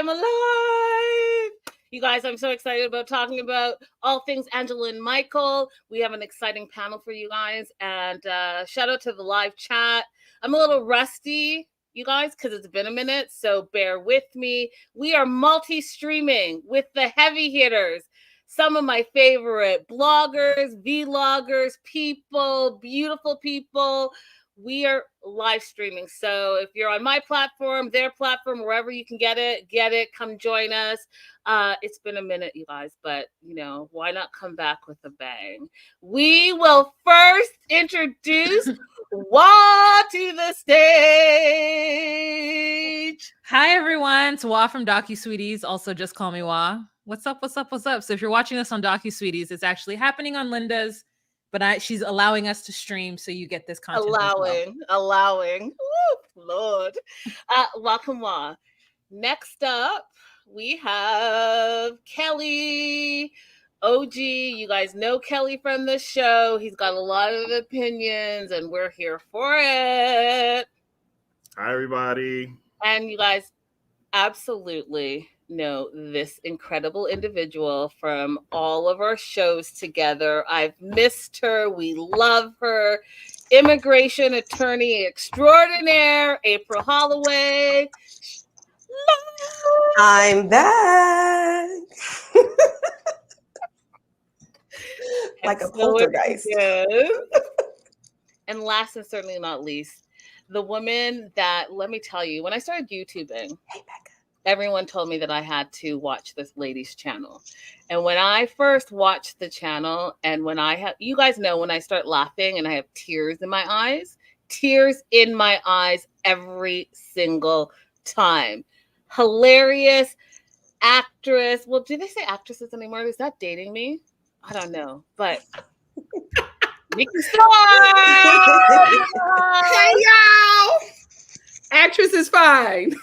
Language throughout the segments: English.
I'm alive. You guys, I'm so excited about talking about all things Angela and Michael. We have an exciting panel for you guys. And shout out to the live chat. I'm a little rusty, you guys, because it's been a minute. So bear with me. We are multi-streaming with the heavy hitters. Some of my favorite bloggers, vloggers, people, beautiful people. We are live streaming. So if you're on my platform, their platform, wherever you can get it, come join us. It's been a minute, you guys, but why not come back with a bang? We will first introduce Wah to the stage. Hi, everyone. It's Wah from DocuSweeties. Also, just call me Wah. What's up? So if you're watching this on DocuSweeties, it's actually happening on Linda's, but she's allowing us to stream, so you get this content. Allowing. Woo, Lord. Welcome, Wah. Next up, we have Kelly. OG, you guys know Kelly from the show. He's got a lot of opinions, and we're here for it. Hi, everybody. And you guys absolutely know this incredible individual from all of our shows together. I've missed her. We love her. Immigration attorney extraordinaire, April Holloway. I'm back. Like a poltergeist. And last and certainly not least, the woman that, let me tell you, when I started YouTubing, everyone told me that I had to watch this lady's channel. And when I first watched the channel, and you guys know when I start laughing and I have tears in my eyes every single time. Hilarious actress. Well, do they say actresses anymore? Is that dating me? I don't know, but Nikki Star! Hey, y'all! Actress is fine.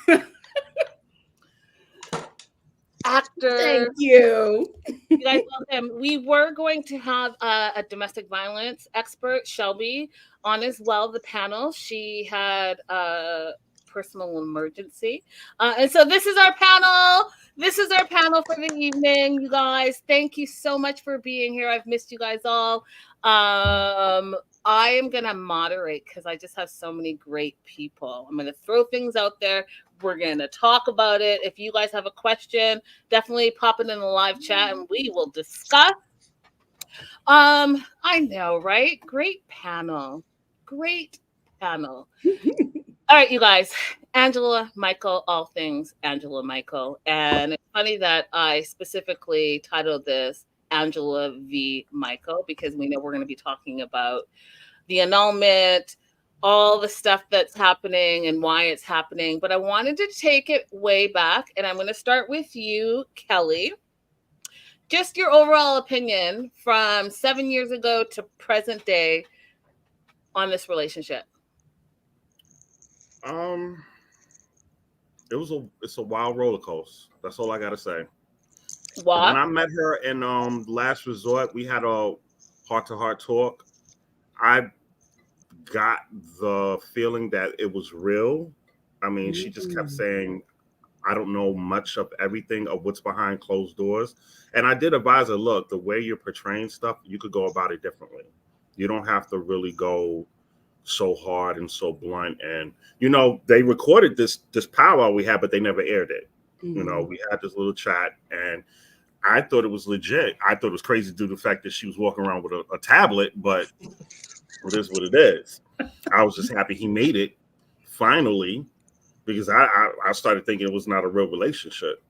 Actor. Thank you. You guys love him. We were going to have a domestic violence expert, Shelby, on as well, the panel. She had a personal emergency. And so this is our panel. This is our panel for the evening, you guys. Thank you so much for being here. I've missed you guys all. I am going to moderate because I just have so many great people. I'm going to throw things out there. We're going to talk about it. If you guys have a question, definitely pop it in the live chat and we will discuss. I know, right? Great panel. All right, you guys. Angela, Michael, all things Angela, Michael. And it's funny that I specifically titled this Angela v. Michael because we know we're going to be talking about the annulment, all the stuff that's happening and why it's happening. But I wanted to take it way back, and I'm going to start with you, Kelly. Just your overall opinion from 7 years ago to present day on this relationship. It's a wild roller coaster. That's all I gotta say. Why? When I met her in Last Resort, we had a heart-to-heart talk. I got the feeling that it was real. I mean, she just kept saying, I don't know much of everything of what's behind closed doors. And I did advise her, look, the way you're portraying stuff, you could go about it differently. You don't have to really go so hard and so blunt. And they recorded this powwow we had, but they never aired it. We had this little chat, and I thought it was legit. I thought it was crazy due to the fact that she was walking around with a tablet, but it is what it is. I was just happy he made it finally, because I started thinking it was not a real relationship.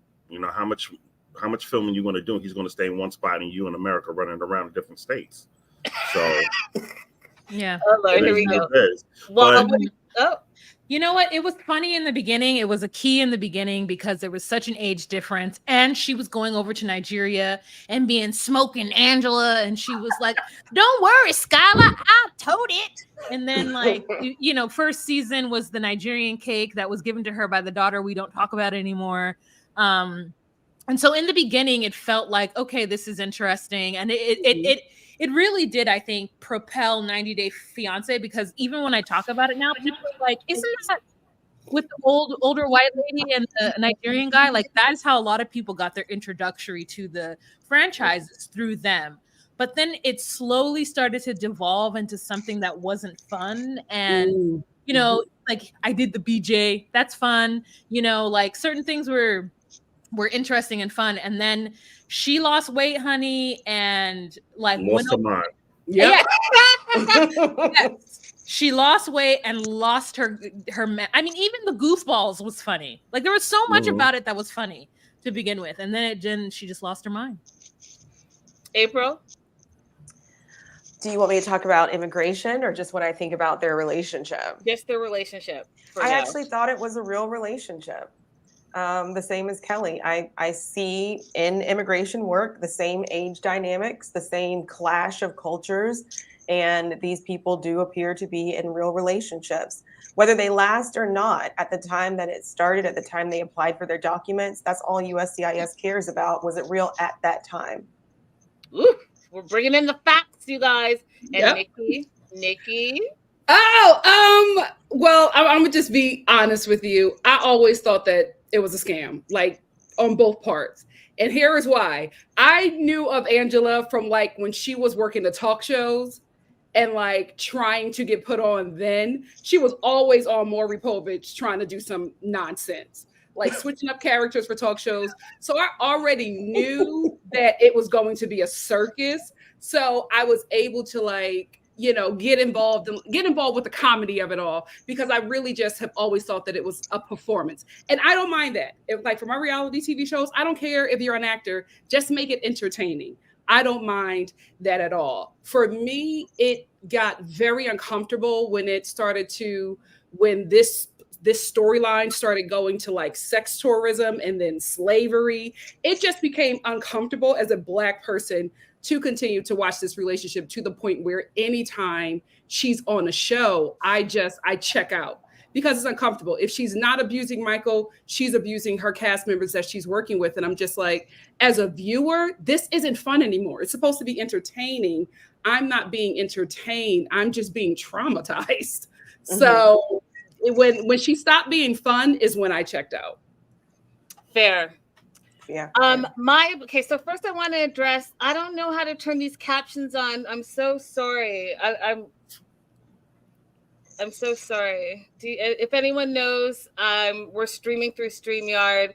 How much filming you going to do? He's going to stay in one spot and you in America running around in different states. So yeah. Oh, Lord, here we go. Well, you know what? It was funny in the beginning. It was a key in the beginning because there was such an age difference, and she was going over to Nigeria and being smoking Angela, and she was like, "Don't worry, Skylar, I'll tote it." And then, first season was the Nigerian cake that was given to her by the daughter we don't talk about anymore. And so in the beginning, it felt like, okay, this is interesting, and it really did, I think, propel 90 Day Fiance, because even when I talk about it now, people are like, isn't that with the older white lady and the Nigerian guy, like that is how a lot of people got their introductory to the franchises, through them. But then it slowly started to devolve into something that wasn't fun. And, you know, like I did the BJ, that's fun. You know, like certain things were interesting and fun. And then she lost weight, honey, and like lost her mind. Yep. Yes. She lost weight and lost her. I mean, even the goofballs was funny. Like there was so much about it that was funny to begin with, and then she just lost her mind. April, do you want me to talk about immigration or just what I think about their relationship? Just their relationship. I actually thought it was a real relationship. The same as Kelly. I see in immigration work the same age dynamics, the same clash of cultures, and these people do appear to be in real relationships. Whether they last or not, at the time that it started, at the time they applied for their documents, that's all USCIS cares about. Was it real at that time? Ooh, we're bringing in the facts, you guys. And Nikki. Oh, well, I'm gonna just be honest with you. I always thought that it was a scam, like on both parts. And here is why. I knew of Angela from like when she was working the talk shows and like trying to get put on then. She was always on Maury Povich trying to do some nonsense, like switching up characters for talk shows. So I already knew that it was going to be a circus. So I was able to like, you know, get involved with the comedy of it all, because I really just have always thought that it was a performance. And I don't mind that. If like for my reality TV shows, I don't care if you're an actor, just make it entertaining. I don't mind that at all. For me, it got very uncomfortable when this storyline started going to like sex tourism and then slavery. It just became uncomfortable as a Black person to continue to watch this relationship, to the point where anytime she's on a show, I check out because it's uncomfortable. If she's not abusing Michael, she's abusing her cast members that she's working with. And I'm just like, as a viewer, this isn't fun anymore. It's supposed to be entertaining. I'm not being entertained. I'm just being traumatized. Mm-hmm. So when she stopped being fun is when I checked out. Fair. Yeah. Okay, so first I want to address, I don't know how to turn these captions on. I'm so sorry. I'm so sorry. If anyone knows, we're streaming through StreamYard.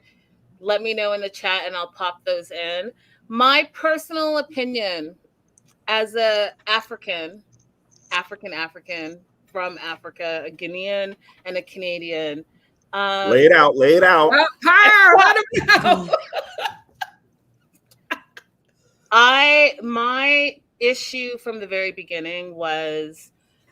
Let me know in the chat and I'll pop those in. My personal opinion as a African from Africa, a Guinean and a Canadian. Lay it out. My issue from the very beginning was,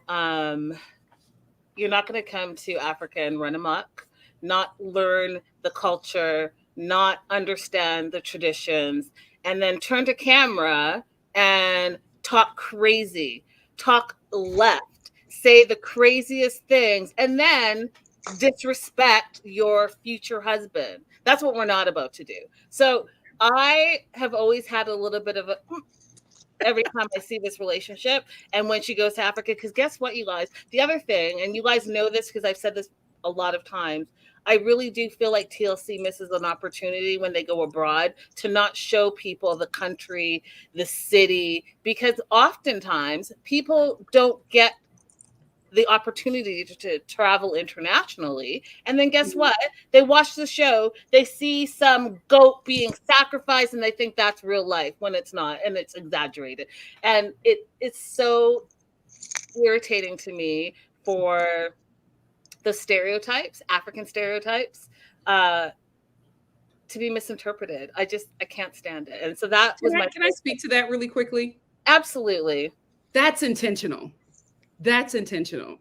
you're not going to come to Africa and run amok, not learn the culture, not understand the traditions, and then turn to camera and talk crazy, talk left, say the craziest things, and then disrespect your future husband. That's what we're not about to do. So I have always had a little bit of a every time I see this relationship, and when she goes to Africa, because guess what, you guys? The other thing, and you guys know this because I've said this a lot of times, I really do feel like TLC misses an opportunity when they go abroad to not show people the country, the city, because oftentimes people don't get the opportunity to travel internationally. And then guess what? They watch the show, they see some goat being sacrificed, and they think that's real life when it's not, and it's exaggerated. And it's so irritating to me for the stereotypes, African stereotypes, to be misinterpreted. I can't stand it. And so that was Can I speak to that really quickly? Absolutely. That's intentional. That's intentional.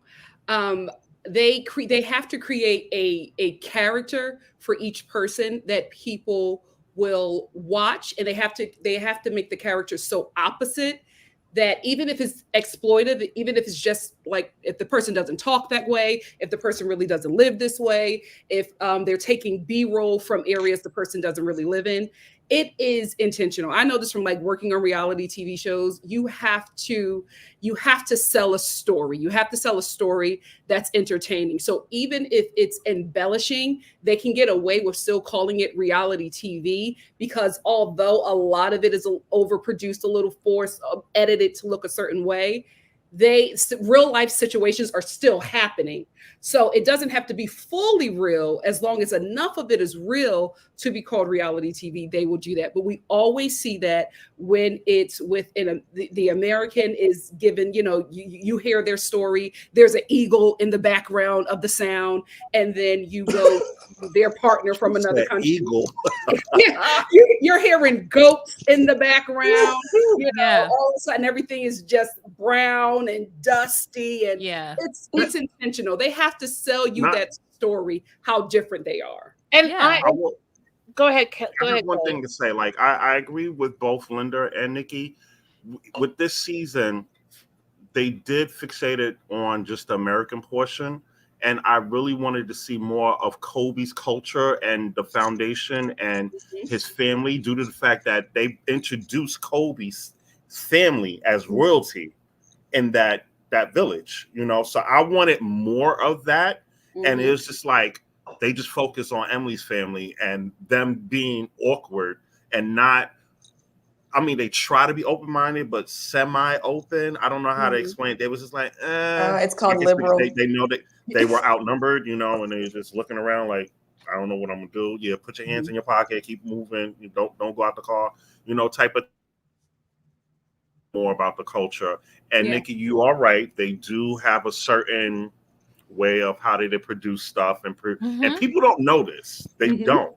They have to create a character for each person that people will watch, and they have to make the character so opposite that even if it's exploitive, even if it's just like if the person doesn't talk that way, if the person really doesn't live this way, if they're taking B-roll from areas the person doesn't really live in, it is intentional. I know this from like working on reality TV shows. You have to sell a story. You have to sell a story that's entertaining. So even if it's embellishing, they can get away with still calling it reality TV, because although a lot of it is overproduced, a little forced, edited to look a certain way, real life situations are still happening. So it doesn't have to be fully real. As long as enough of it is real to be called reality TV, they will do that. But we always see that when it's within the American is given, you hear their story, there's an eagle in the background of the sound, and then you go to their partner from another country. Eagle. Yeah, you're hearing goats in the background. All of a sudden everything is just brown and dusty, and it's intentional. They have to sell you that story, how different they are. And go ahead. I have one thing to say. Like, I agree with both Linda and Nikki. With this season, they did fixate it on just the American portion. And I really wanted to see more of Kobe's culture and the foundation and his family, due to the fact that they introduced Kobe's family as royalty in that village, So I wanted more of that. And it was just like, they just focus on Emily's family and them being awkward and not, they try to be open-minded, but semi-open. I don't know how to explain it. They was just like, it's called liberal. They know that they were outnumbered, and they was just looking around like, I don't know what I'm gonna do. Yeah, put your hands in your pocket, keep moving. You don't go out the car, type of more about the culture. And Nikki, you are right. They do have a certain way of how they produce stuff, and people don't know this. They don't.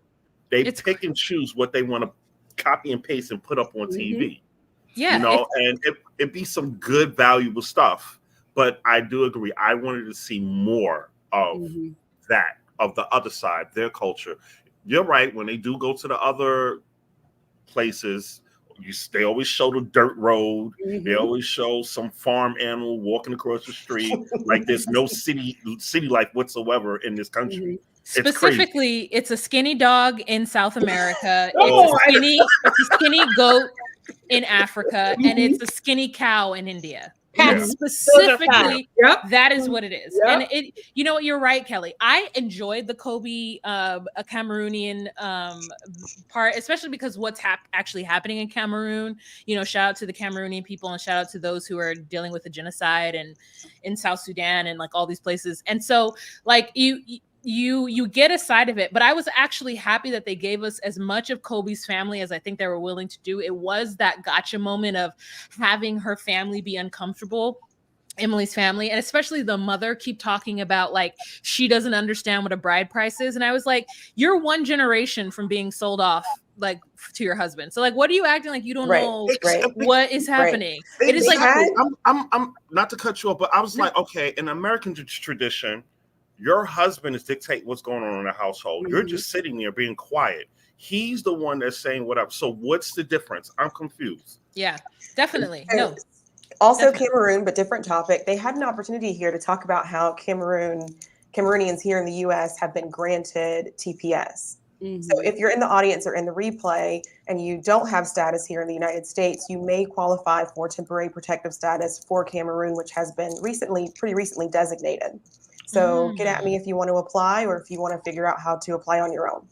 They pick and choose what they want to copy and paste and put up on TV. And it be some good, valuable stuff. But I do agree. I wanted to see more of that, of the other side, their culture. You're right. When they do go to the other places, they always show the dirt road. They always show some farm animal walking across the street. Like there's no city life whatsoever in this country. Specifically, it's a skinny dog in South America. It's a skinny goat in Africa, and it's a skinny cow in India. Specifically, that is what it is. And it, you're right, Kelly. I enjoyed the Kobe, a Cameroonian part, especially because what's actually happening in Cameroon. Shout out to the Cameroonian people, and shout out to those who are dealing with the genocide and in South Sudan and like all these places. And so, like you get a side of it, but I was actually happy that they gave us as much of Kobe's family as I think they were willing to do. It was that gotcha moment of having her family be uncomfortable, Emily's family, and especially the mother keep talking about like she doesn't understand what a bride price is. And I was like, you're one generation from being sold off like to your husband. So like, what are you acting like you don't know what is happening? It is like, I'm not to cut you off, but I was like, okay, in American tradition, your husband is dictating what's going on in the household. You're just sitting there being quiet. He's the one that's saying whatever. So what's the difference? I'm confused. Yeah, definitely. No. Also Cameroon, but different topic. They had an opportunity here to talk about how Cameroonians here in the U.S. have been granted TPS. So if you're in the audience or in the replay and you don't have status here in the United States, you may qualify for temporary protective status for Cameroon, which has been pretty recently designated. So get at me if you want to apply, or if you want to figure out how to apply on your own.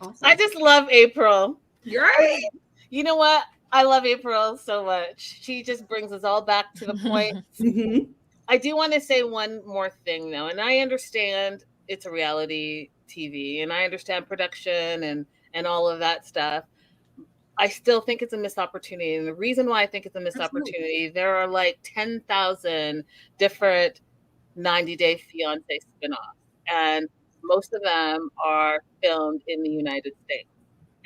Awesome. I just love April. You're right. You know what? I love April so much. She just brings us all back to the point. I do want to say one more thing, though, and I understand it's a reality TV, and I understand production and all of that stuff. I still think it's a missed opportunity, and the reason why I think it's a missed opportunity, there are like 10,000 different 90-Day Fiance spinoffs, and most of them are filmed in the United States.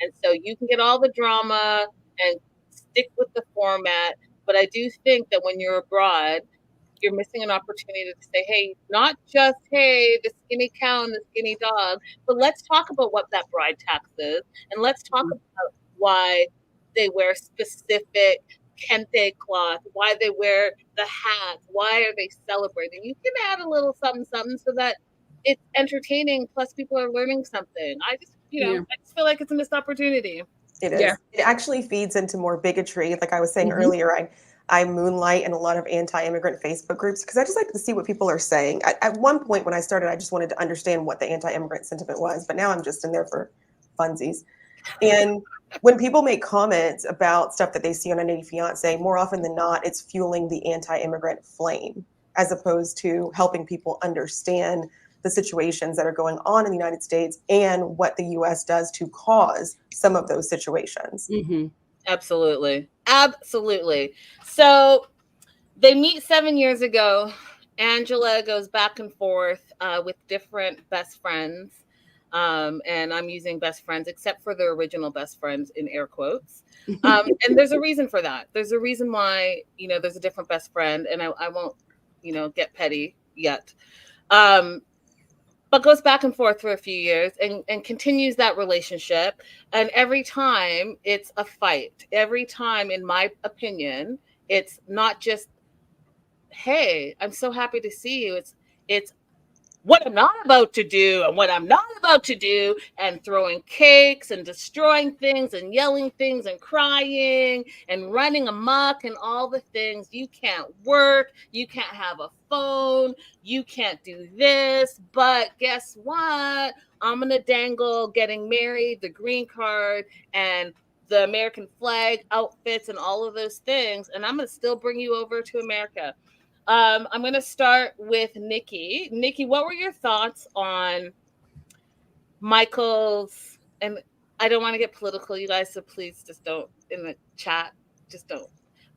And so you can get all the drama and stick with the format, but I do think that when you're abroad, you're missing an opportunity to say, hey, not just, hey, the skinny cow and the skinny dog, but let's talk about what that bride tax is, and let's talk about why they wear specific kente cloth, why they wear the hats, why are they celebrating. You can add a little something so that it's entertaining, plus people are learning something. I just I just feel like it's a missed opportunity. It is. Yeah. It actually feeds into more bigotry. Like I was saying earlier, I moonlight in a lot of anti-immigrant Facebook groups because I just like to see what people are saying. At one point when I started, I just wanted to understand what the anti-immigrant sentiment was, but now I'm just in there for funsies. And when people make comments about stuff that they see on 180 Fiance, more often than not, it's fueling the anti-immigrant flame as opposed to helping people understand the situations that are going on in the United States and what the US does to cause some of those situations. Absolutely. Absolutely. So they meet 7 years ago. Angela goes back and forth with different best friends. And I'm using best friends, except for the original best friends in air quotes. And there's a reason for that. There's a reason why, there's a different best friend, and I won't, get petty yet. But goes back and forth for a few years and continues that relationship. And every time it's a fight. Every time, in my opinion, it's not just, hey, I'm so happy to see you. It's what I'm not about to do and what I'm not about to do, and throwing cakes and destroying things and yelling things and crying and running amok and all the things. You can't work. You can't have a phone. You can't do this. But guess what? I'm going to dangle getting married, the green card, and the American flag outfits and all of those things. And I'm going to still bring you over to America. I'm going to start with Nikki. Nikki, what were your thoughts on Michael's, and I don't want to get political, you guys, so please just don't, in the chat, just don't.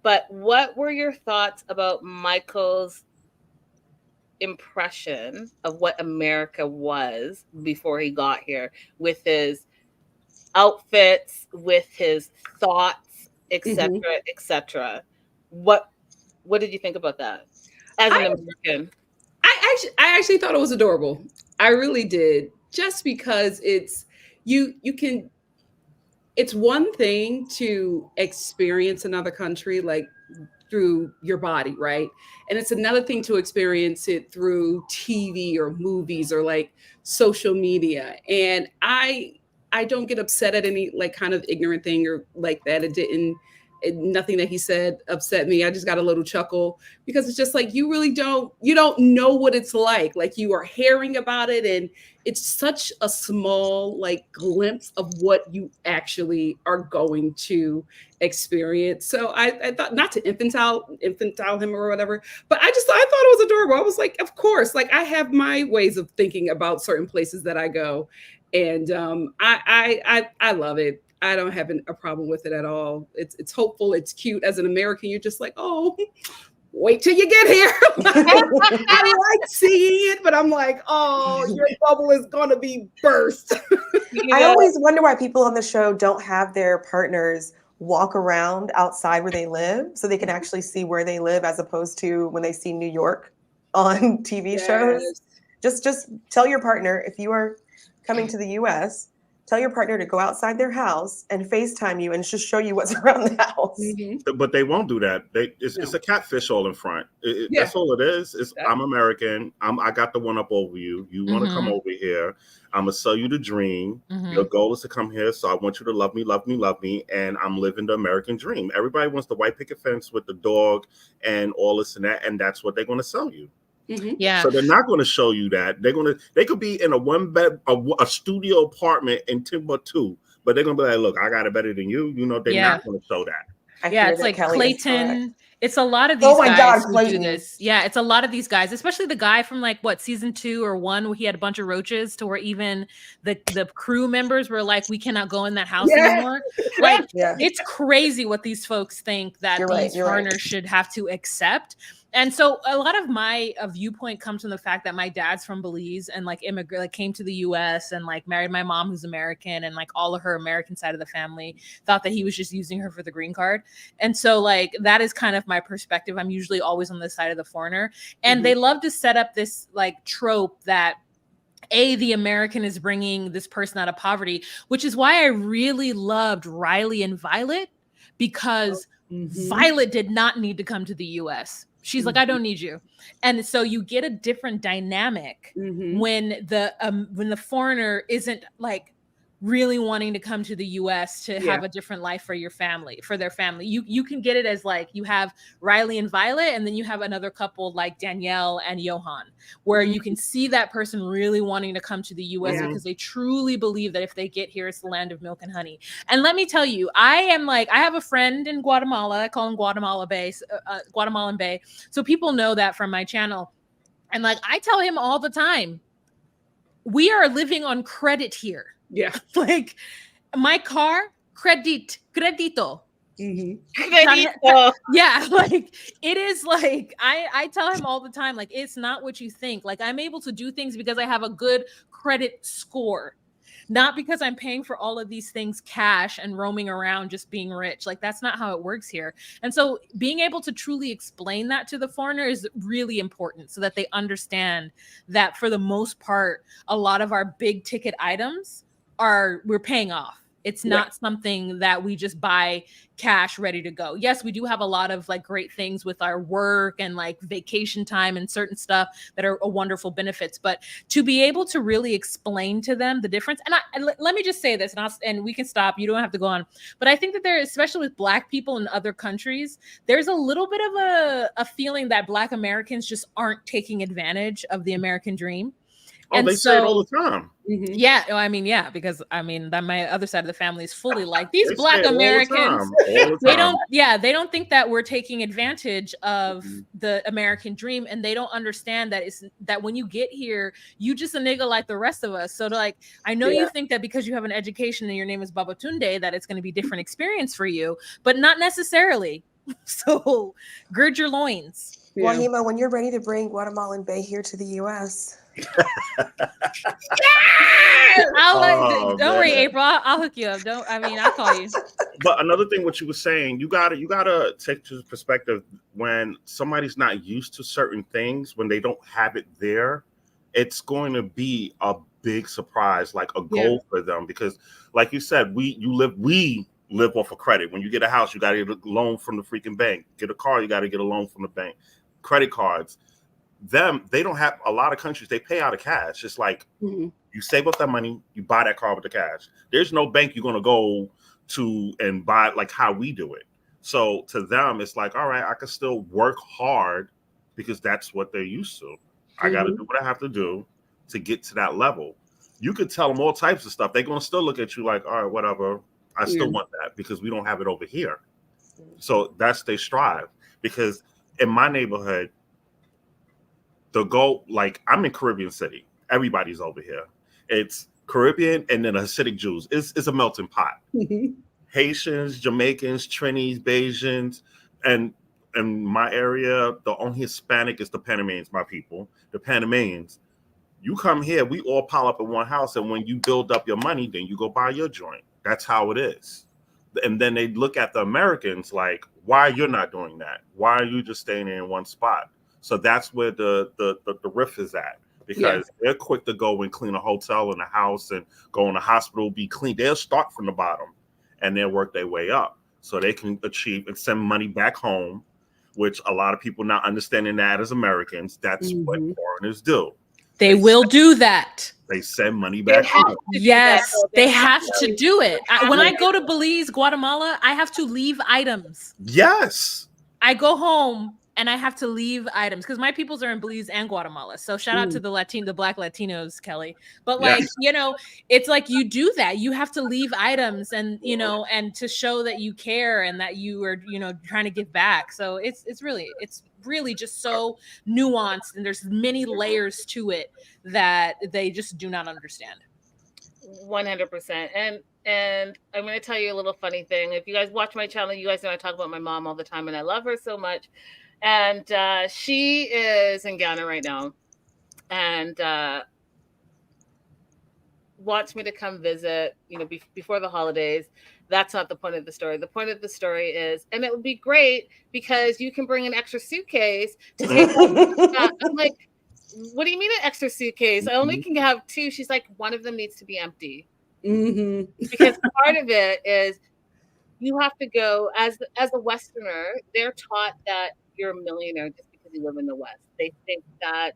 But what were your thoughts about Michael's impression of what America was before he got here, with his outfits, with his thoughts, etc., etc.? What did you think about that? As an American, I actually thought it was adorable. I really did, just because it's one thing to experience another country like through your body, right? And it's another thing to experience it through TV or movies or like social media. And I don't get upset at any like kind of ignorant thing or like that. Nothing that he said upset me. I just got a little chuckle because it's just like, you don't know what it's like. Like, you are hearing about it, and it's such a small like glimpse of what you actually are going to experience. So I thought, not to infantile him or whatever, but I thought it was adorable. I was like, of course, like I have my ways of thinking about certain places that I go. And I love it. I don't have a problem with it at all. It's hopeful. It's cute. As an American, you're just like, oh, wait till you get here. I like seeing it, but I'm like, oh, your bubble is going to be burst. I always wonder why people on the show don't have their partners walk around outside where they live so they can actually see where they live, as opposed to when they see New York on TV shows. Just tell your partner, if you are coming to the US, tell your partner to go outside their house and FaceTime you and just show you what's around the house. But they won't do that. It's a catfish all in front. That's all it is. I'm American. I got the one up over you. You want to come over here. I'm going to sell you the dream. Your goal is to come here. So I want you to love me, love me, love me. And I'm living the American dream. Everybody wants the white picket fence with the dog and all this and that. And that's what they're going to sell you. Yeah. So they're not going to show you that. They could be in a one bed, a studio apartment in Timbuktu, but they're going to be like, look, I got it better than you. They're not going to show that. It's like Kelly Clayton. It's a lot of these guys who do this. Yeah, it's a lot of these guys, especially the guy from like season 2 or 1, where he had a bunch of roaches, to where even the crew members were like, we cannot go in that house anymore. Like, it's crazy what these folks think that these foreigners should have to accept. And so a lot of my viewpoint comes from the fact that my dad's from Belize and like came to the US and like married my mom, who's American, and like all of her American side of the family thought that he was just using her for the green card. And so like that is kind of my perspective. I'm usually always on the side of the foreigner. And they love to set up this like trope that the American is bringing this person out of poverty, which is why I really loved Riley and Violet, because Violet did not need to come to the US. She's like, I don't need you. And so you get a different dynamic when the foreigner isn't like really wanting to come to the US to have a different life for your family, for their family. You can get it as like you have Riley and Violet, and then you have another couple like Danielle and Johan, where you can see that person really wanting to come to the US because they truly believe that if they get here, it's the land of milk and honey. And let me tell you, I have a friend in Guatemala. I call him Guatemalan Bay. So people know that from my channel. And like, I tell him all the time, we are living on credit here. Yeah. Like my car, credito. Credito. Yeah, like it is like I tell him all the time, like it's not what you think. Like I'm able to do things because I have a good credit score, not because I'm paying for all of these things cash and roaming around just being rich. Like that's not how it works here. And so being able to truly explain that to the foreigner is really important so that they understand that for the most part, a lot of our big ticket items we're paying off. It's not something that we just buy cash ready to go. Yes, we do have a lot of like great things with our work and like vacation time and certain stuff that are wonderful benefits. But to be able to really explain to them the difference, and let me just say this, and we can stop. You don't have to go on. But I think that there, especially with Black people in other countries, there's a little bit of a feeling that Black Americans just aren't taking advantage of the American dream. Oh, and they say it all the time. Yeah, I mean, because I mean that my other side of the family is fully like these Black Americans. They don't think that we're taking advantage of the American dream, and they don't understand that that when you get here, you just a nigga like the rest of us. So like, I know you think that because you have an education and your name is Babatunde, that it's going to be different experience for you, but not necessarily. So gird your loins. Yeah. Wahima, when you're ready to bring Guatemalan Bay here to the U.S. Don't worry, April. I'll hook you up. I'll call you. But another thing, what you were saying, you gotta take to perspective when somebody's not used to certain things, when they don't have it there, it's going to be a big surprise, like a goal for them. Because, like you said, we live off of credit. When you get a house, you got to get a loan from the freaking bank. Get a car, you got to get a loan from the bank. Credit cards. They don't have a lot of countries. They pay out of cash. It's like you save up that money, you buy that car with the cash. There's no bank you're gonna go to and buy like how we do it. So to them, it's like, all right, I can still work hard because that's what they're used to. I got to do what I have to do to get to that level. You could tell them all types of stuff. They're gonna still look at you like, all right, whatever. I still want that because we don't have it over here. So that's they strive. Because in my neighborhood, the goal, like I'm in Caribbean City. Everybody's over here. It's Caribbean and then Hasidic Jews. It's a melting pot. Haitians, Jamaicans, Trinis, Bajans, and in my area, the only Hispanic is the Panamanians, my people. The Panamanians. You come here, we all pile up in one house, and when you build up your money, then you go buy your joint. That's how it is. And then they look at the Americans like, why you're not doing that? Why are you just staying in one spot? So that's where the riff is at, because they're quick to go and clean a hotel and a house and go in the hospital, be clean. They'll start from the bottom and they'll work their way up so they can achieve and send money back home, which a lot of people not understanding that as Americans, that's what foreigners do. They will do that. They send money back home. Yes, they have to do it. When I go to Belize, Guatemala, I have to leave items. Yes. I go home and I have to leave items because my peoples are in Belize and Guatemala. So shout out to the Black Latinos, Kelly. But like, it's like you do that. You have to leave items and, and to show that you care and that you are, trying to give back. So it's really just so nuanced and there's many layers to it that they just do not understand. 100%. And I'm going to tell you a little funny thing. If you guys watch my channel, you guys know I talk about my mom all the time and I love her so much. And she is in Ghana right now and wants me to come visit, before the holidays. That's not the point of the story. The point of the story is, and it would be great because you can bring an extra suitcase to take. I'm like, what do you mean an extra suitcase? I only can have two. She's like, one of them needs to be empty. Because part of it is you have to go as a Westerner. They're taught that you're a millionaire just because you live in the West. They think that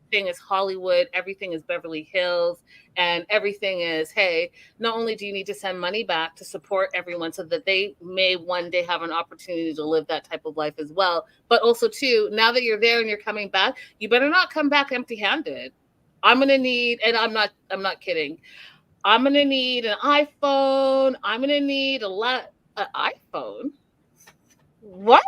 everything is Hollywood, everything is Beverly Hills, and everything is, hey, not only do you need to send money back to support everyone so that they may one day have an opportunity to live that type of life as well, but also too, now that you're there and you're coming back, you better not come back empty-handed. I'm gonna need, and I'm not kidding, I'm gonna need an iPhone. I'm gonna need an iPhone. What?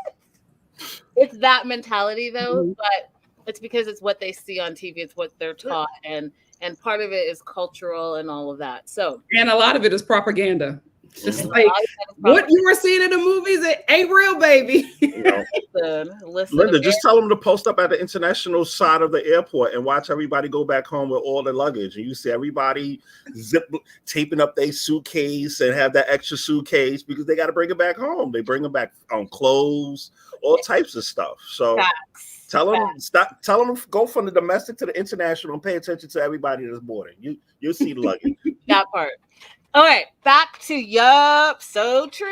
It's that mentality though, but it's because it's what they see on TV. It's what they're taught, and part of it is cultural and all of that. So, and a lot of it is propaganda. It's just like what you were seeing in the movies, it ain't real, baby. Listen, Linda, just tell them to post up at the international side of the airport and watch everybody go back home with all their luggage. And you see everybody taping up their suitcase and have that extra suitcase because they got to bring it back home. They bring them back on clothes, all types of stuff. So tell them go from the domestic to the international and pay attention to everybody that's boarding. You'll see the luggage. That part. All right, back to yup, so true.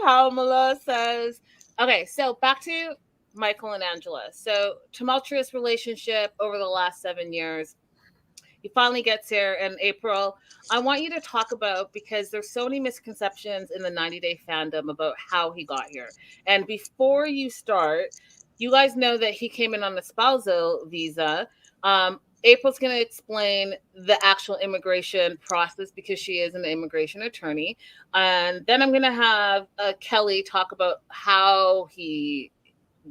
How Mala says. Okay, so back to Michael and Angela. So tumultuous relationship over the last 7 years. He finally gets here in April. I want you to talk about, because there's so many misconceptions in the 90-day fandom about how he got here. And before you start, you guys know that he came in on a spousal visa. April's going to explain the actual immigration process because she is an immigration attorney. And then I'm going to have Kelly talk about how he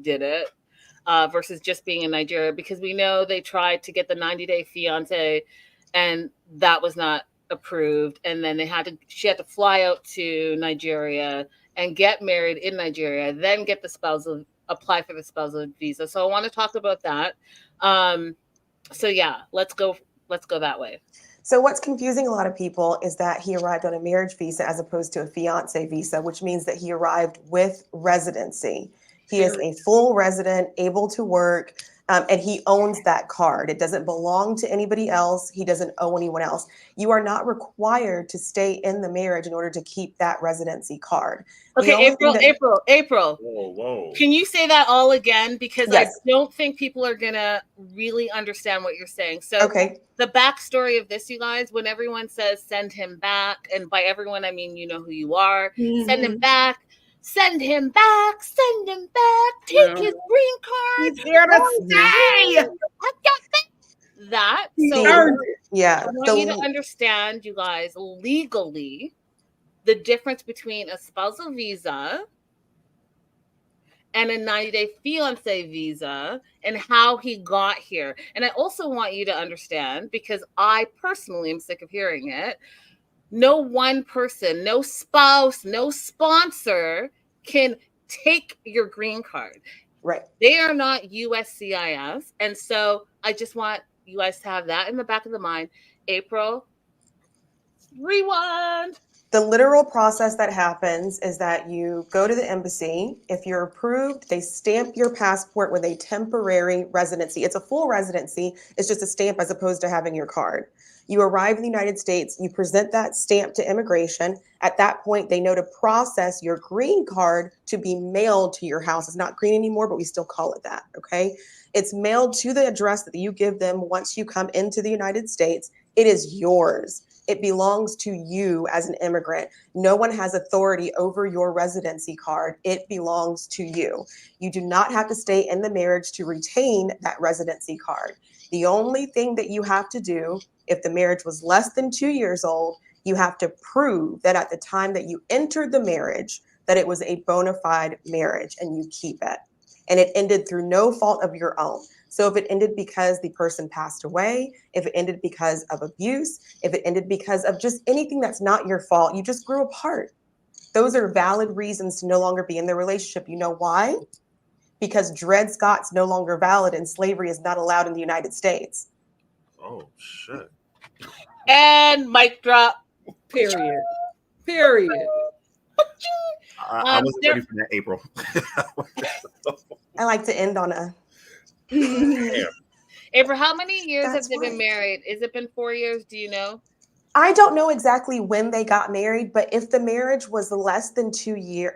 did it versus just being in Nigeria, because we know they tried to get the 90-day fiance and that was not approved. And then she had to fly out to Nigeria and get married in Nigeria, then get apply for the spousal visa. So I want to talk about that. So yeah, let's go that way. So what's confusing a lot of people is that he arrived on a marriage visa as opposed to a fiance visa, which means that he arrived with residency. He is a full resident, able to work, and he owns that card. It doesn't belong to anybody else. He doesn't owe anyone else. You are not required to stay in the marriage in order to keep that residency card. Okay, April. Whoa. Can you say that all again? Because yes. I don't think people are going to really understand what you're saying. So the backstory of this, you guys, when everyone says send him back, and by everyone, I mean, you know who you are, send him back. Send him back. Send him back. Take his green card. He's here to stay. That. So, yeah. I want you to understand, you guys, legally, the difference between a spousal visa and a 90-day fiance visa and how he got here. And I also want you to understand, because I personally am sick of hearing it, no one person, no spouse, no sponsor can take your green card. Right. They are not USCIS. And so I just want you guys to have that in the back of the mind. April, rewind. The literal process that happens is that you go to the embassy. If you're approved, they stamp your passport with a temporary residency. It's a full residency. It's just a stamp as opposed to having your card. You arrive in the United States, you present that stamp to immigration. At that point, they know to process your green card to be mailed to your house. It's not green anymore, but we still call it that, okay? It's mailed to the address that you give them once you come into the United States. It is yours. It belongs to you as an immigrant. No one has authority over your residency card. It belongs to you. You do not have to stay in the marriage to retain that residency card. The only thing that you have to do, if the marriage was less than 2 years old, you have to prove that at the time that you entered the marriage, that it was a bona fide marriage and you keep it. And it ended through no fault of your own. So if it ended because the person passed away, if it ended because of abuse, if it ended because of just anything that's not your fault, you just grew apart. Those are valid reasons to no longer be in the relationship. You know why? Because Dred Scott's no longer valid and slavery is not allowed in the United States. Oh, shit. And mic drop. Period. I wasn't ready for that, April. I like to end on a... April, how many years have they been married? Has it been 4 years? Do you know? I don't know exactly when they got married, but if the marriage was less than 2 years,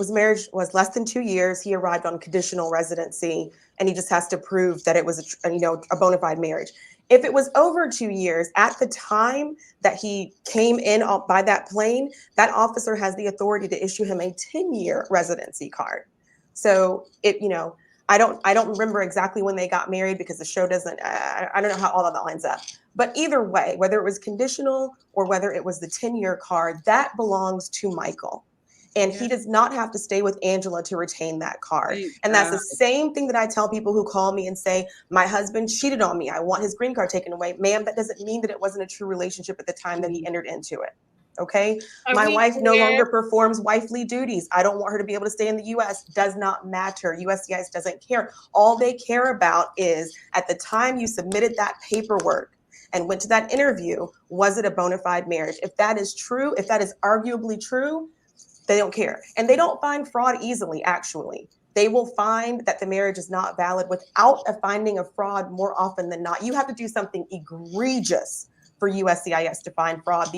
marriage was less than 2 years, he arrived on conditional residency, and he just has to prove that it was a bona fide marriage. If it was over 2 years, at the time that he came in by that plane, that officer has the authority to issue him a 10-year residency card. So I don't remember exactly when they got married because the show doesn't. I don't know how all of that lines up. But either way, whether it was conditional or whether it was the 10-year card, that belongs to Michael. And he does not have to stay with Angela to retain that card. And that's the same thing that I tell people who call me and say, my husband cheated on me. I want his green card taken away. Ma'am, that doesn't mean that it wasn't a true relationship at the time that he entered into it. Okay. My wife no longer performs wifely duties. I don't want her to be able to stay in the US. Does not matter. USCIS doesn't care. All they care about is at the time you submitted that paperwork and went to that interview, was it a bona fide marriage? If that is true, if that is arguably true, they don't care. And they don't find fraud easily, actually. They will find that the marriage is not valid without a finding of fraud more often than not. You have to do something egregious for USCIS to find fraud.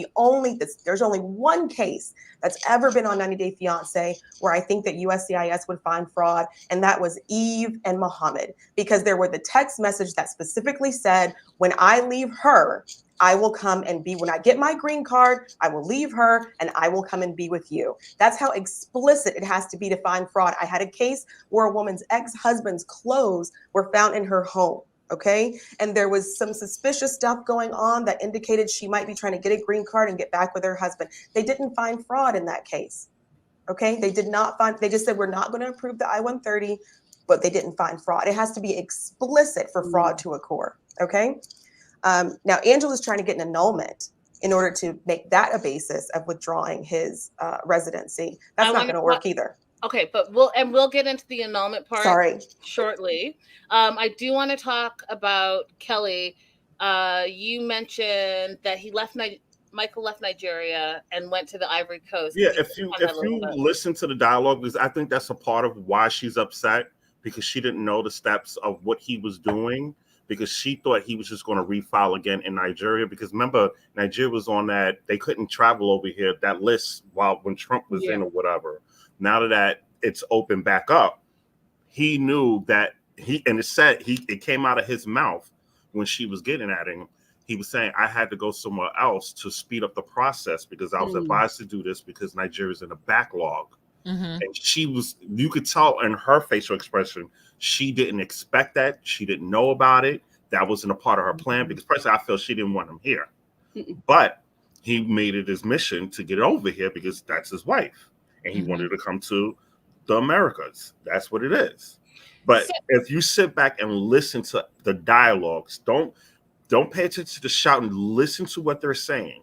There's only one case that's ever been on 90 Day Fiance where I think that USCIS would find fraud, and that was Eve and Muhammad, because there were the text message that specifically said, when I leave her, I will come and be, when I get my green card, I will leave her and I will come and be with you. That's how explicit it has to be to find fraud. I had a case where a woman's ex-husband's clothes were found in her home. Okay. And there was some suspicious stuff going on that indicated she might be trying to get a green card and get back with her husband. They didn't find fraud in that case. Okay. They just said, we're not going to approve the I-130, but they didn't find fraud. It has to be explicit for fraud to occur. Okay. Now Angela's trying to get an annulment in order to make that a basis of withdrawing his residency. That's not going to work either. Okay, but we'll get into the annulment part shortly. I do want to talk about Kelly. You mentioned that Michael left Nigeria and went to the Ivory Coast. Yeah, if you listen to the dialogue, because I think that's a part of why she's upset, because she didn't know the steps of what he was doing, because she thought he was just going to refile again in Nigeria. Because remember, Nigeria was on that, they couldn't travel over here, that list when Trump was in or whatever. Now that it's open back up, he knew that it came out of his mouth when she was getting at him. He was saying, I had to go somewhere else to speed up the process because I was advised to do this because Nigeria's in a backlog. And you could tell in her facial expression, she didn't expect that. She didn't know about it. That wasn't a part of her plan, because personally, I feel she didn't want him here. But he made it his mission to get over here because that's his wife. And he wanted to come to the Americas. That's what it is. But if you sit back and listen to the dialogues, don't pay attention to the shouting. Listen to what they're saying.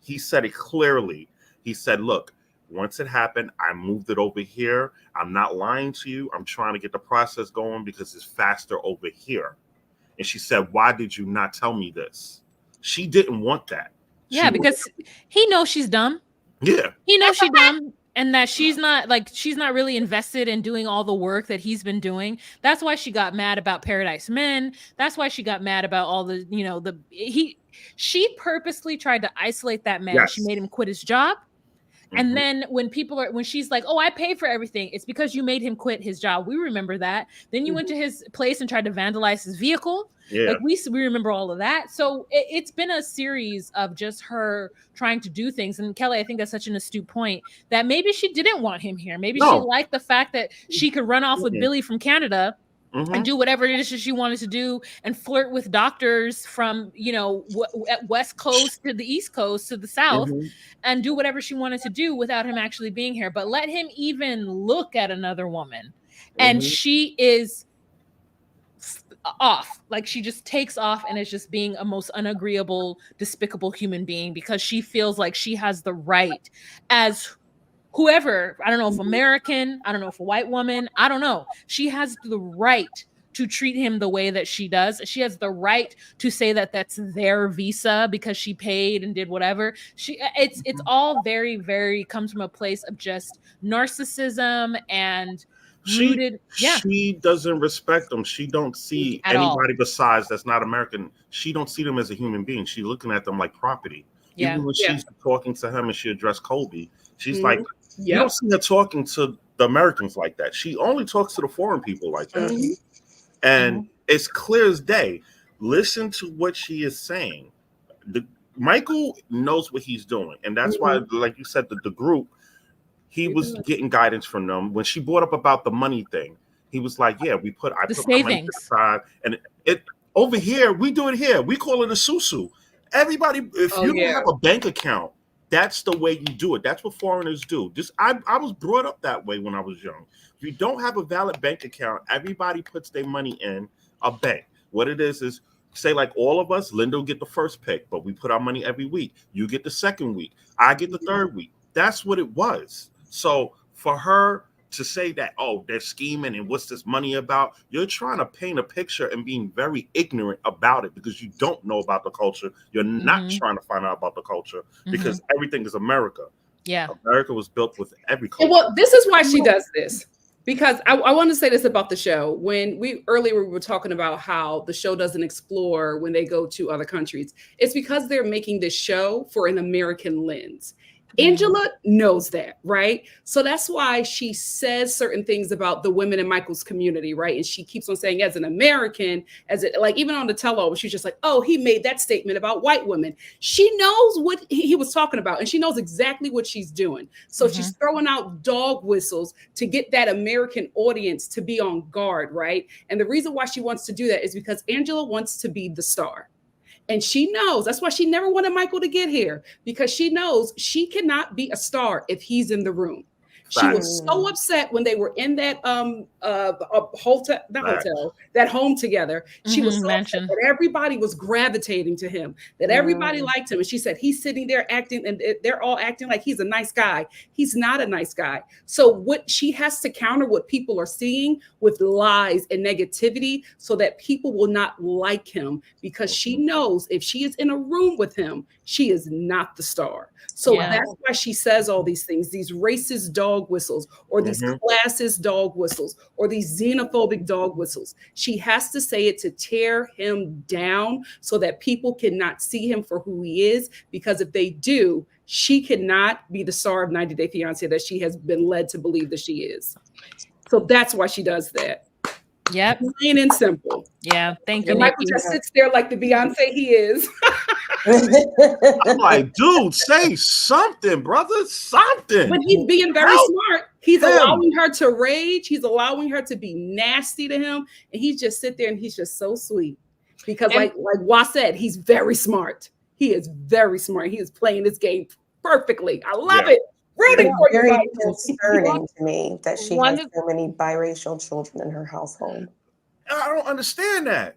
He said it clearly. He said, look, once it happened, I moved it over here. I'm not lying to you. I'm trying to get the process going because it's faster over here. And she said, why did you not tell me this? She didn't want that. Because he knows she's dumb. Yeah. He knows she's dumb. And that she's not really invested in doing all the work that he's been doing. That's why she got mad about Paradise Men. That's why she got mad about all the, she purposely tried to isolate that man. Yes. She made him quit his job. And then when she's like, oh, I paid for everything, it's because you made him quit his job. We remember that. Then you went to his place and tried to vandalize his vehicle. Yeah. Like we remember all of that. So it's been a series of just her trying to do things. And Kelly, I think that's such an astute point that maybe she didn't want him here. Maybe she liked the fact that she could run off with Billy from Canada and do whatever it is she wanted to do and flirt with doctors from, at West Coast to the East Coast to the South and do whatever she wanted to do without him actually being here. But let him even look at another woman and she is off. Like she just takes off and is just being a most unagreeable, despicable human being because she feels like she has the right as whoever, I don't know if American, I don't know if a white woman, I don't know. She has the right to treat him the way that she does. She has the right to say that that's their visa because she paid and did whatever. It's all very, very comes from a place of just narcissism and rooted. She doesn't respect them. She don't see anybody besides that's not American. She don't see them as a human being. She's looking at them like property. Even when she's talking to him and she addressed Colby, she's like, you don't see her talking to the Americans like that. She only talks to the foreign people like that. And it's clear as day. Listen to what she is saying. Michael knows what he's doing. And that's why, like you said, the group, he was getting guidance from them. When she brought up about the money thing, he was like, yeah, I put my money aside. And it over here, we do it here. We call it a susu. Everybody, if you don't have a bank account, that's the way you do it. That's what foreigners do. I was brought up that way when I was young. If you don't have a valid bank account, everybody puts their money in a bank. What it is say like all of us, Linda will get the first pick, but we put our money every week. You get the second week. I get the third week. That's what it was. So for her to say that, oh, they're scheming and what's this money about? You're trying to paint a picture and being very ignorant about it because you don't know about the culture. You're not trying to find out about the culture because everything is America. Yeah. America was built with every culture. Well, this is why she does this. Because I want to say this about the show. When we were talking about how the show doesn't explore when they go to other countries. It's because they're making this show for an American lens. Angela knows that, right? So that's why she says certain things about the women in Michael's community, right? And she keeps on saying, as an American, like even on the Tell All, she's just like, oh, he made that statement about white women. She knows what he was talking about, and she knows exactly what she's doing. So she's throwing out dog whistles to get that American audience to be on guard, right? And the reason why she wants to do that is because Angela wants to be the star. And she knows that's why she never wanted Michael to get here, because she knows she cannot be a star if he's in the room. She was so upset when they were in that that home together. She was so upset that everybody was gravitating to him, that everybody liked him. And she said, he's sitting there acting, and they're all acting like he's a nice guy. He's not a nice guy. So what she has to counter what people are seeing with lies and negativity so that people will not like him, because she knows if she is in a room with him, she is not the star. So that's why she says all these things, these racist dog whistles, or these classist dog whistles, or these xenophobic dog whistles. She has to say it to tear him down so that people cannot see him for who he is, because if they do, she cannot be the star of 90 Day Fiance that she has been led to believe that she is. So that's why she does that. Yep. Plain and simple. Yeah. Thank you. And Michael just sits there like the Beyonce he is. I'm like, dude, say something, brother, something. But he's being very smart. He's allowing her to rage. He's allowing her to be nasty to him. And he just sit there and he's just so sweet. Because like Wa said, he's very smart. He is very smart. He is playing this game perfectly. I love it. Rooting for you. Very concerning to me that she has so many biracial children in her household. I don't understand that.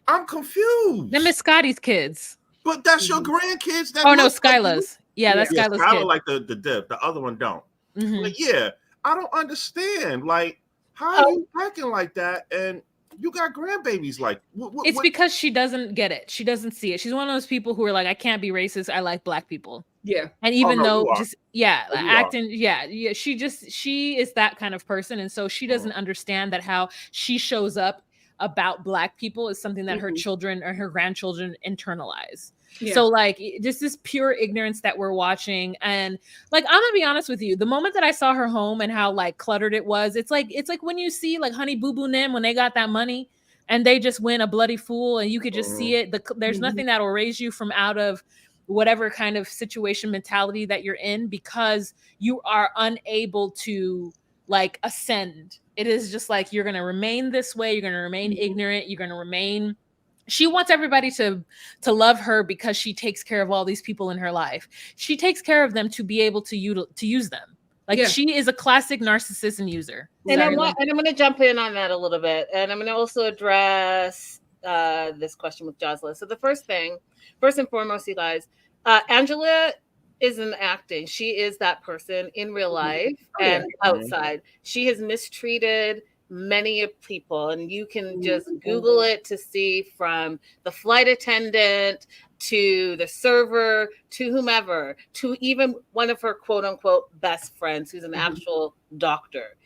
I'm confused. Them is Scotty's kids. But that's your grandkids. That no, Skylar's. Yeah, that's Skylar's kid. Skylar like the dip. The other one don't. Like, yeah, I don't understand. Like, how are you acting like that? And you got grandbabies. Like, it's because she doesn't get it. She doesn't see it. She's one of those people who are like, I can't be racist. I like black people. Yeah. And even acting. Yeah. She is that kind of person. And so she doesn't understand that how she shows up about black people is something that her children or her grandchildren internalize. Yeah. So like just this pure ignorance that we're watching. And like, I'm gonna be honest with you, the moment that I saw her home and how like cluttered it was, it's like when you see like Honey Boo Boo Nim when they got that money and they just win a bloody fool and you could just see it. There's nothing that will raise you from out of whatever kind of situation mentality that you're in, because you are unable to like ascend. It is just like, you're going to remain this way. You're going to remain ignorant. You're going to remain. She wants everybody to love her because she takes care of all these people in her life. She takes care of them to be able to use them. Like she is a classic narcissist and user. And I'm going to jump in on that a little bit. And I'm going to also address this question with Jocelyn. So the first and foremost, you guys, Angela isn't acting. She is that person in real life and outside. She has mistreated many people, and you can just Google it to see, from the flight attendant to the server to whomever, to even one of her quote unquote best friends who's an actual doctor.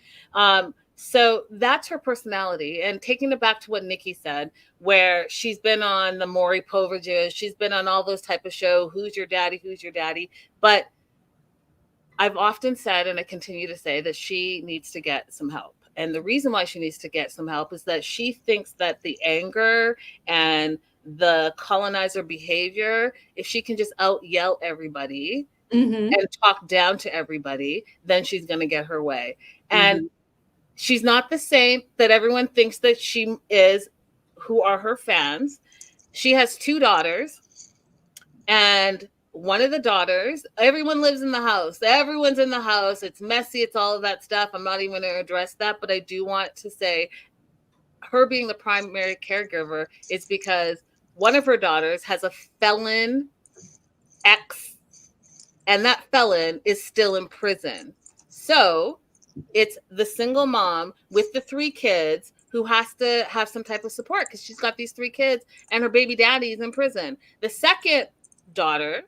So that's her personality. And taking it back to what Nikki said, where she's been on the Maury Poverages, she's been on all those type of show, Who's Your Daddy, Who's Your Daddy? But I've often said, and I continue to say, that she needs to get some help. And the reason why she needs to get some help is that she thinks that the anger and the colonizer behavior, if she can just out yell everybody and talk down to everybody, then she's going to get her way. And she's not the saint that everyone thinks that she is, who are her fans. She has 2 daughters, and one of the daughters, everyone lives in the house. Everyone's in the house. It's messy. It's all of that stuff. I'm not even going to address that, but I do want to say her being the primary caregiver is because one of her daughters has a felon ex, and that felon is still in prison. So it's the single mom with the 3 kids who has to have some type of support because she's got these 3 kids and her baby daddy is in prison. The second daughter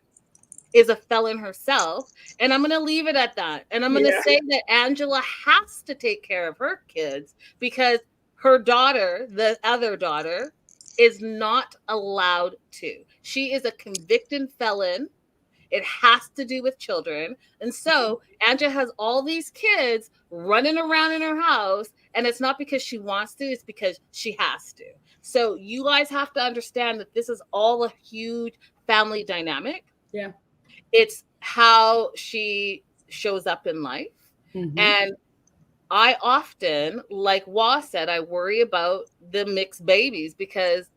is a felon herself, and I'm going to leave it at that. And I'm going to say that Angela has to take care of her kids because her daughter, the other daughter, is not allowed to. She is a convicted felon. It has to do with children. And so Angela has all these kids running around in her house, and it's not because she wants to, it's because she has to. So you guys have to understand that this is all a huge family dynamic. Yeah. It's how she shows up in life. And I often, like Wah said, I worry about the mixed babies because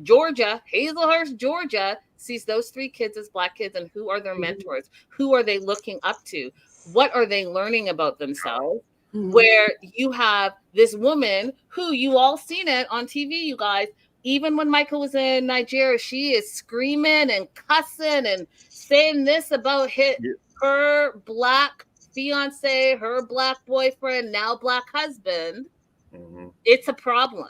Georgia, Hazelhurst, Georgia, sees those 3 kids as Black kids, and who are their mentors? Who are they looking up to? What are they learning about themselves? Where you have this woman who, you all seen it on TV, you guys, even when Michael was in Nigeria, she is screaming and cussing and saying this about her Black fiance, her Black boyfriend, now Black husband. It's a problem.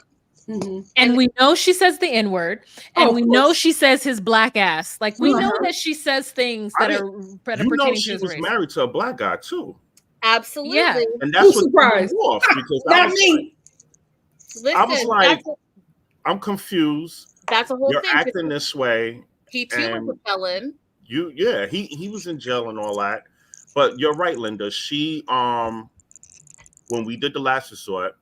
And we know she says the N-word, and we know she says his Black ass. Like, we know that she says things that are pertaining to his race. She was married to a Black guy too. Absolutely. Yeah. And that's what surprised off because not me. I was like, I'm confused. That's a whole You're thing. You're acting this way. He too was a felon. He was in jail and all that. But you're right, Linda. She when we did the last resort,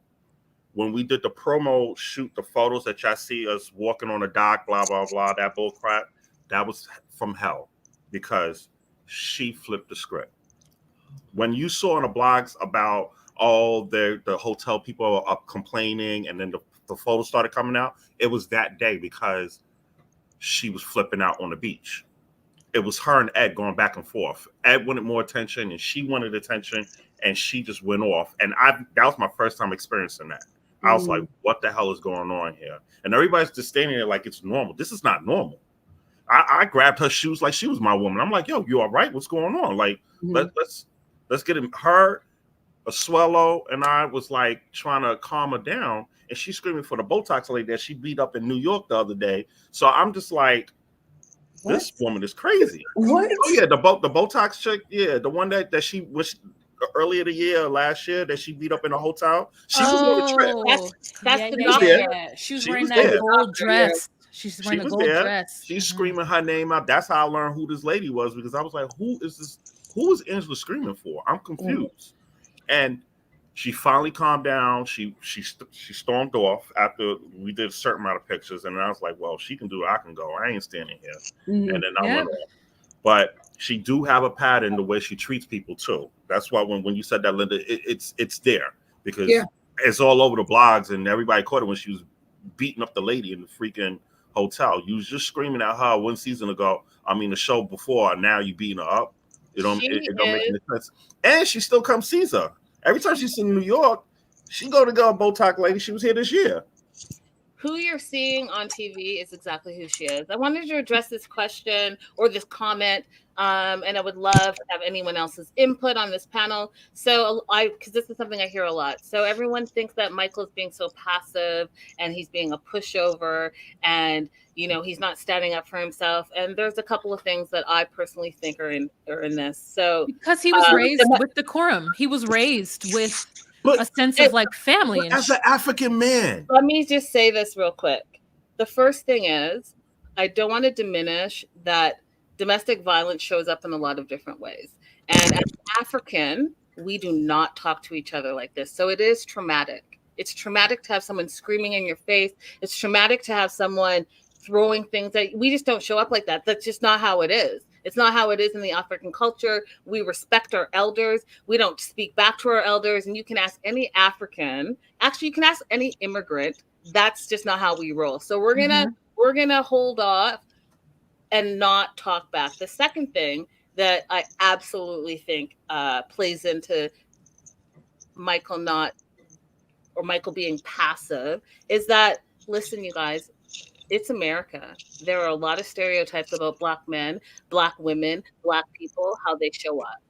when we did the promo shoot, the photos that y'all see us walking on the dock, blah blah blah, that bull crap, that was from hell because she flipped the script. When you saw in the blogs about all the hotel people are complaining, and then the photos started coming out, it was that day because she was flipping out on the beach. It was her and Ed going back and forth. Ed wanted more attention, and she wanted attention, and she just went off. And that was my first time experiencing that. I was like, what the hell is going on here? And everybody's just standing there like it's normal. This is not normal. I grabbed her shoes like she was my woman. I'm like, yo, you all right? What's going on? Like, let's get him. Her, Asuelo, and I was like trying to calm her down, and she's screaming for the Botox lady that she beat up in New York the other day. So I'm just like, this woman is crazy. What? Oh yeah, the Botox chick, yeah, the one that she was earlier the year, last year, that she beat up in a hotel. She was on the trip. That's the doctor. She was wearing that gold dress. She's wearing the gold dress. She's screaming her name out. That's how I learned who this lady was, because I was like, who is this? Who is Angela screaming for? I'm confused. And she finally calmed down. She stormed off after we did a certain amount of pictures, and I was like, well, she can do it, I can go. I ain't standing here. And then I went off. But she do have a pattern the way she treats people too. That's why when you said that, Linda, it's there because it's all over the blogs, and everybody caught it when she was beating up the lady in the freaking hotel. You was just screaming at her one season ago. I mean, the show before. Now you beating her up. It don't make any sense. And she still comes sees her every time she's in New York. She go Botox lady. She was here this year. Who you're seeing on TV is exactly who she is. I wanted to address this question or this comment, and I would love to have anyone else's input on this panel. So because this is something I hear a lot. So everyone thinks that Michael is being so passive and he's being a pushover, and he's not standing up for himself. And there's a couple of things that I personally think are in this. So because he was raised with decorum, he was raised with a sense of like family. And as an African man. Let me just say this real quick. The first thing is, I don't want to diminish that domestic violence shows up in a lot of different ways. And as African, we do not talk to each other like this. So it is traumatic. It's traumatic to have someone screaming in your face. It's traumatic to have someone throwing things at you. We just don't show up like that. That's just not how it is. It's not how it is in the African culture. We respect our elders. We don't speak back to our elders. And you can ask any African, actually you can ask any immigrant. That's just not how we roll. So we're gonna hold off and not talk back. The second thing that I absolutely think plays into Michael being passive is that, listen, you guys, it's America. There are a lot of stereotypes about Black men, Black women, Black people, how they show up.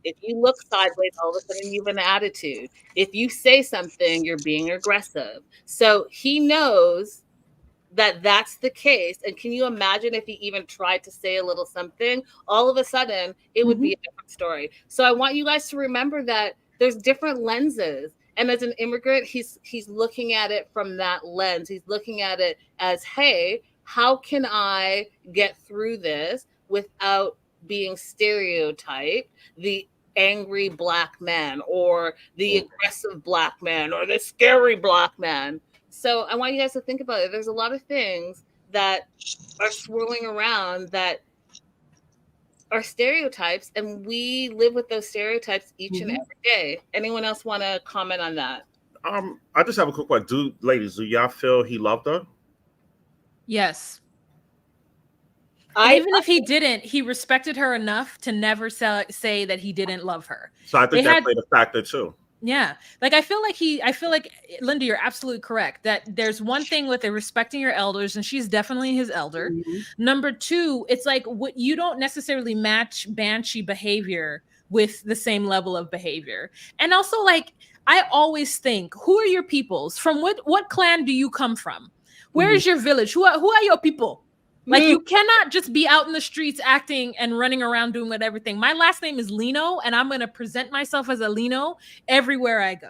If you look sideways, all of a sudden you have an attitude. If you say something, you're being aggressive. So he knows that that's the case. And can you imagine if he even tried to say a little something, all of a sudden it would be a different story. So I want you guys to remember that there's different lenses. And as an immigrant, he's looking at it from that lens. He's looking at it as, hey, how can I get through this without being stereotyped? The angry Black man or the aggressive Black man or the scary Black man. So I want you guys to think about it. There's a lot of things that are swirling around that are stereotypes, and we live with those stereotypes each and every day. Anyone else want to comment on that? I just have a quick question. Ladies, do y'all feel he loved her? Yes. Even if he didn't, he respected her enough to never say that he didn't love her. So I think that played a factor too. Yeah. Like, I feel like Linda, you're absolutely correct that there's one thing with the respecting your elders, and she's definitely his elder. Number two, it's like what you don't necessarily match banshee behavior with the same level of behavior. And also, like, I always think, who are your peoples? From what clan do you come from? Where is your village? Who are your people? Like, you cannot just be out in the streets acting and running around doing everything. My last name is Lino, and I'm going to present myself as a Lino everywhere I go.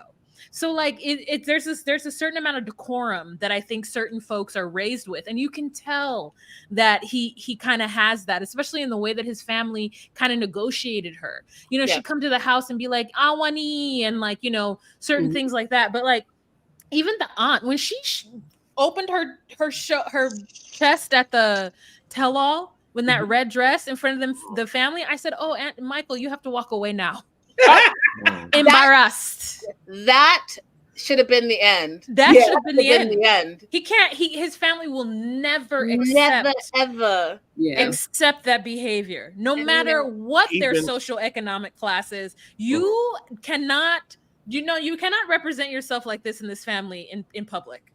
So, like, there's a certain amount of decorum that I think certain folks are raised with. And you can tell that he kind of has that, especially in the way that his family kind of negotiated her. You know, she'd come to the house and be like, Awani, and, like, you know, certain things like that. But, like, even the aunt, when she opened her chest at the Tell All when that red dress in front of the family, I said, "Oh, Aunt Michael, you have to walk away now." Embarrassed. That should have been the end. That should have been the end. He can't. His family will never ever accept that behavior, no matter what their social economic class is. You cannot. You cannot represent yourself like this in this family in public.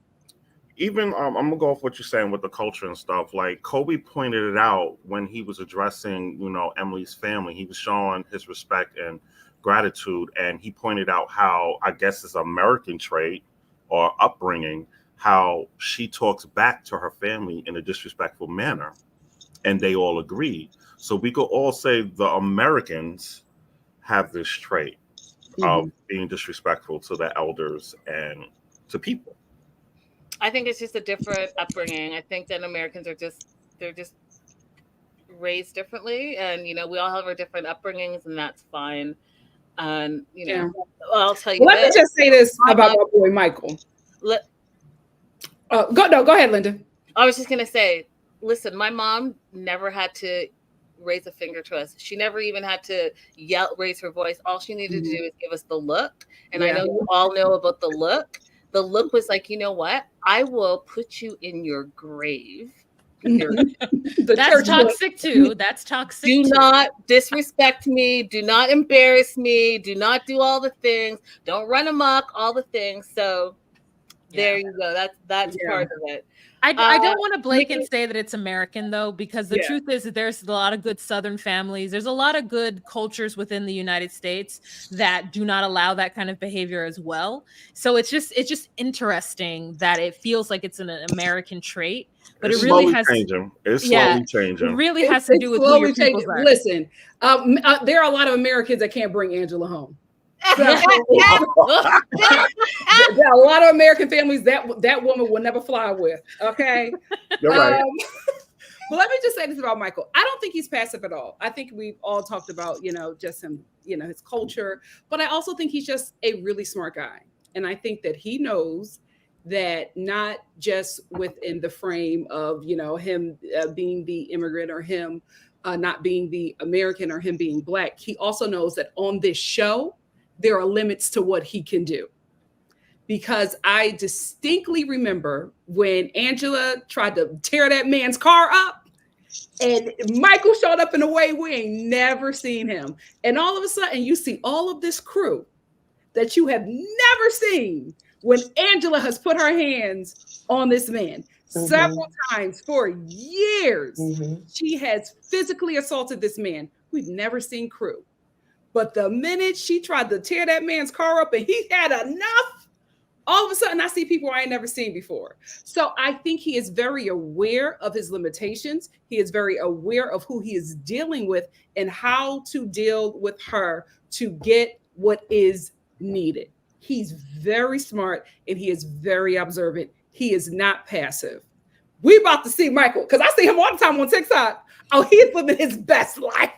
Even I'm gonna go off what you're saying with the culture and stuff. Like, Kobe pointed it out when he was addressing, Emily's family. He was showing his respect and gratitude, and he pointed out how, I guess, it's American trait or upbringing, how she talks back to her family in a disrespectful manner, and they all agreed. So we could all say the Americans have this trait of being disrespectful to the elders and to people. I think it's just a different upbringing. I think that Americans are they're just raised differently, and we all have our different upbringings, and that's fine. And I'll tell you. Let me just say this about my boy Michael. Go ahead, Linda. I was just gonna say, listen, my mom never had to raise a finger to us. She never even had to raise her voice. All she needed to do is give us the look. And I know you all know about the look. The look was like, you know what? I will put you in your grave. That's toxic too. That's toxic. Do not disrespect me. Do not embarrass me. Do not do all the things. Don't run amok. All the things. So there you go. That's part of it. I don't want to blanket say that it's American, though, because the truth is that there's a lot of good Southern families. There's a lot of good cultures within the United States that do not allow that kind of behavior as well. So it's just interesting that it feels like it's an American trait, but it really has changing. It's slowly changing. It really has to do with who your peoples are. Listen, there are a lot of Americans that can't bring Angela home. So, there are a lot of American families that woman will never fly with. Okay. You're right. But let me just say this about Michael. I don't think he's passive at all. I think we've all talked about, just him, his culture. But I also think he's just a really smart guy. And I think that he knows that not just within the frame of, him being the immigrant or him not being the American or him being Black. He also knows that on this show, there are limits to what he can do. Because I distinctly remember when Angela tried to tear that man's car up and Michael showed up in a way we ain't never seen him. And all of a sudden you see all of this crew that you have never seen when Angela has put her hands on this man. Several times for years, she has physically assaulted this man. We've never seen crew. But the minute she tried to tear that man's car up and he had enough, all of a sudden I see people I ain't never seen before. So I think he is very aware of his limitations. He is very aware of who he is dealing with and how to deal with her to get what is needed. He's very smart and he is very observant. He is not passive. We about to see Michael, because I see him all the time on TikTok. Oh, he's living his best life.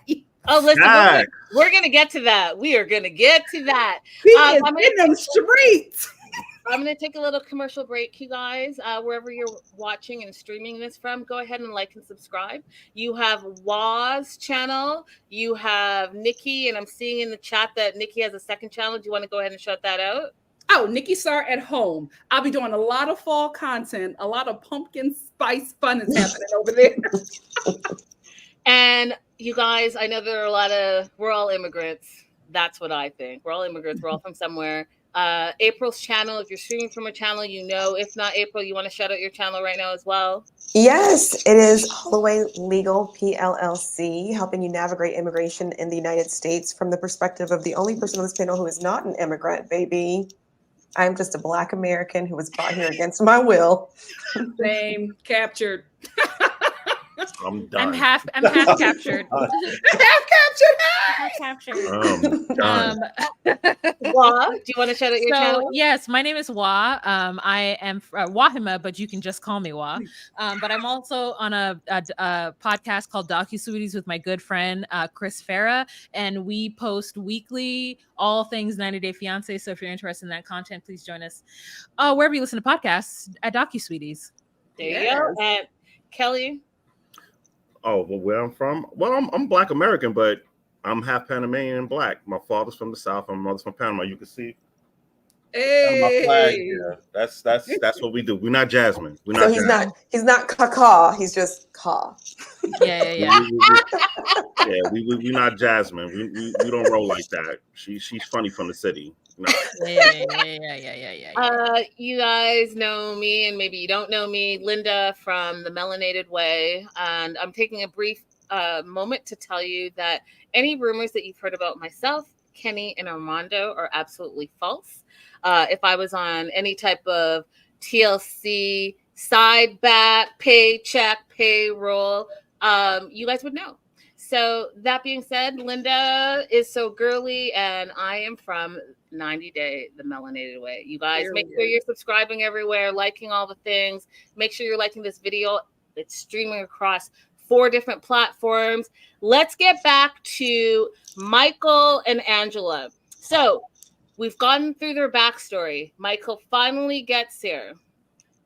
Oh, listen, we're going to get to that. We are going to get to that. He is in them streets. I'm going to take a little commercial break, you guys. Wherever you're watching and streaming this from, go ahead and like and subscribe. You have Wa's channel. You have Nikki, and I'm seeing in the chat that Nikki has a second channel. Do you want to go ahead and shout that out? Oh, Nikki Star at home. I'll be doing a lot of fall content. A lot of pumpkin spice fun is happening over there. And you guys, I know there are we're all immigrants. That's what I think. We're all immigrants. We're all from somewhere. April's channel, if you're streaming from a channel, if not April, you want to shout out your channel right now as well? Yes, it is All the Way Legal PLLC, helping you navigate immigration in the United States from the perspective of the only person on this panel who is not an immigrant, baby. I'm just a Black American who was brought here against my will. Same, captured. I'm done. I'm half captured. Half captured. Wa, do you want to shout out your channel? Yes, my name is Wa. I am Wahima, but you can just call me Wa. But I'm also on a podcast called DocuSweeties with my good friend Chris Farah, and we post weekly all things 90 Day Fiance. So if you're interested in that content, please join us wherever you listen to podcasts at DocuSweeties. There you go. And Kelly. Oh, well, where I'm from? Well, I'm Black American, but I'm half Panamanian and Black. My father's from the South. My mother's from Panama. You can see. Hey. My flag. Yeah, that's what we do. We're not Jasmine. He's not Kaka. He's just Ka. Yeah. We're not Jasmine. We don't roll like that. She's funny from the city. No. Yeah. You guys know me, and maybe you don't know me, Linda from The Melanated Way, and I'm taking a brief moment to tell you that any rumors that you've heard about myself, Kenny, and Armando are absolutely false. If I was on any type of TLC side back, paycheck, payroll, you guys would know. So that being said, Linda is so girly, and I am from 90 Day, The Melanated Way. You guys, make sure you're subscribing everywhere, liking all the things. Make sure you're liking this video. It's streaming across 4 different platforms. Let's get back to Michael and Angela. So we've gone through their backstory. Michael finally gets here.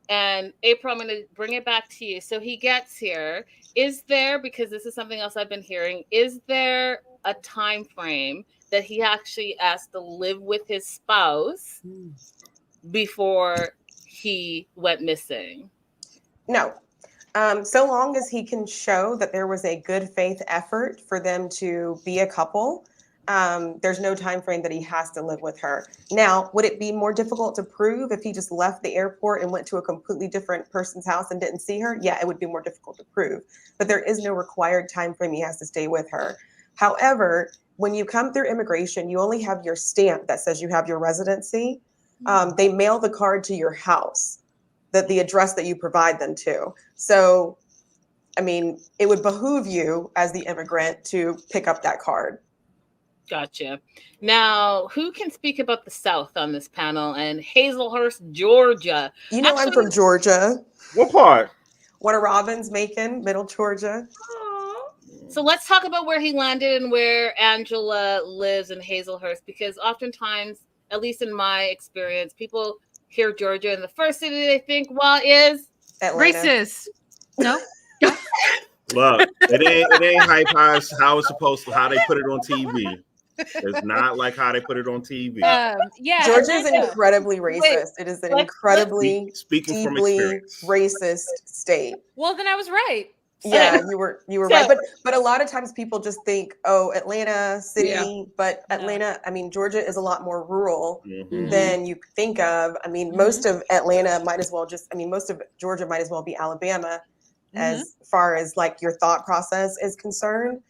And April, I'm going to bring it back to you. So he gets here. Is there, because this is something else I've been hearing, is there a time frame that he actually has to live with his spouse before he went missing? No. So long as he can show that there was a good faith effort for them to be a couple, there's no time frame that he has to live with her. Now, would it be more difficult to prove if he just left the airport and went to a completely different person's house and didn't see her? Yeah, it would be more difficult to prove. But there is no required time frame he has to stay with her. However, when you come through immigration, you only have your stamp that says you have your residency. They mail the card to your house, the address that you provide them to. So, I mean, it would behoove you as the immigrant to pick up that card. Gotcha. Now, who can speak about the South on this panel? And Hazelhurst, Georgia. You know, I'm from Georgia. What part? Warner Robins, Macon, Middle Georgia. So let's talk about where he landed and where Angela lives in Hazelhurst, because oftentimes, at least in my experience, people hear Georgia and the first city they think, well, is Atlanta. Racist. No. Look, it ain't hype how it's supposed to, how they put it on TV. It's not like how they put it on TV. Yeah, Georgia is incredibly racist. It is an incredibly speaking from deeply experience. racist state. Well, then I was right. Yeah, you were right. But a lot of times people just think, oh, Atlanta city, but Atlanta, I mean, Georgia is a lot more rural than you think of. I mean, most of Atlanta might as well most of Georgia might as well be Alabama as far as like your thought process is concerned.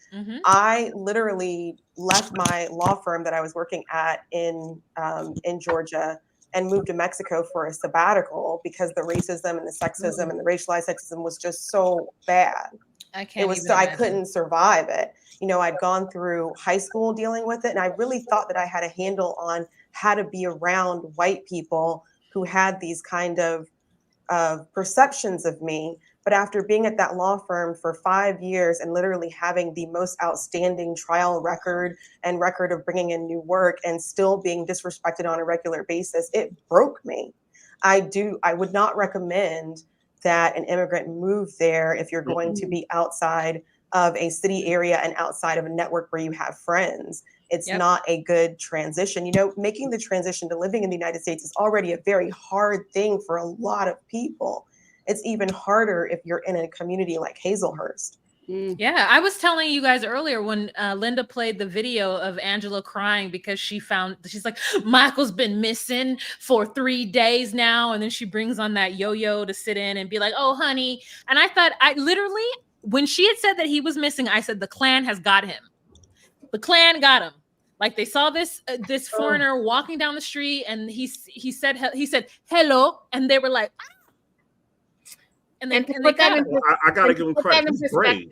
I literally left my law firm that I was working at in Georgia and moved to Mexico for a sabbatical because the racism and the sexism and the racialized sexism was just so bad. I couldn't survive it. You know, I'd gone through high school dealing with it, and I really thought that I had a handle on how to be around white people who had these kind of perceptions of me. But after being at that law firm for 5 years and literally having the most outstanding trial record and record of bringing in new work and still being disrespected on a regular basis, it broke me. I would not recommend that an immigrant move there if you're going to be outside of a city area and outside of a network where you have friends. It's not a good transition. You know, making the transition to living in the United States is already a very hard thing for a lot of people. It's even harder if you're in a community like Hazelhurst. Yeah, I was telling you guys earlier when Linda played the video of Angela crying because she's like, Michael's been missing for 3 days now. And then she brings on that yo-yo to sit in and be like, oh, honey. And I thought, when she had said that he was missing, I said, the Klan has got him. The Klan got him. Like they saw this foreigner walking down the street and he said hello. And they were like, ah. And then I gotta give him credit. He's brave.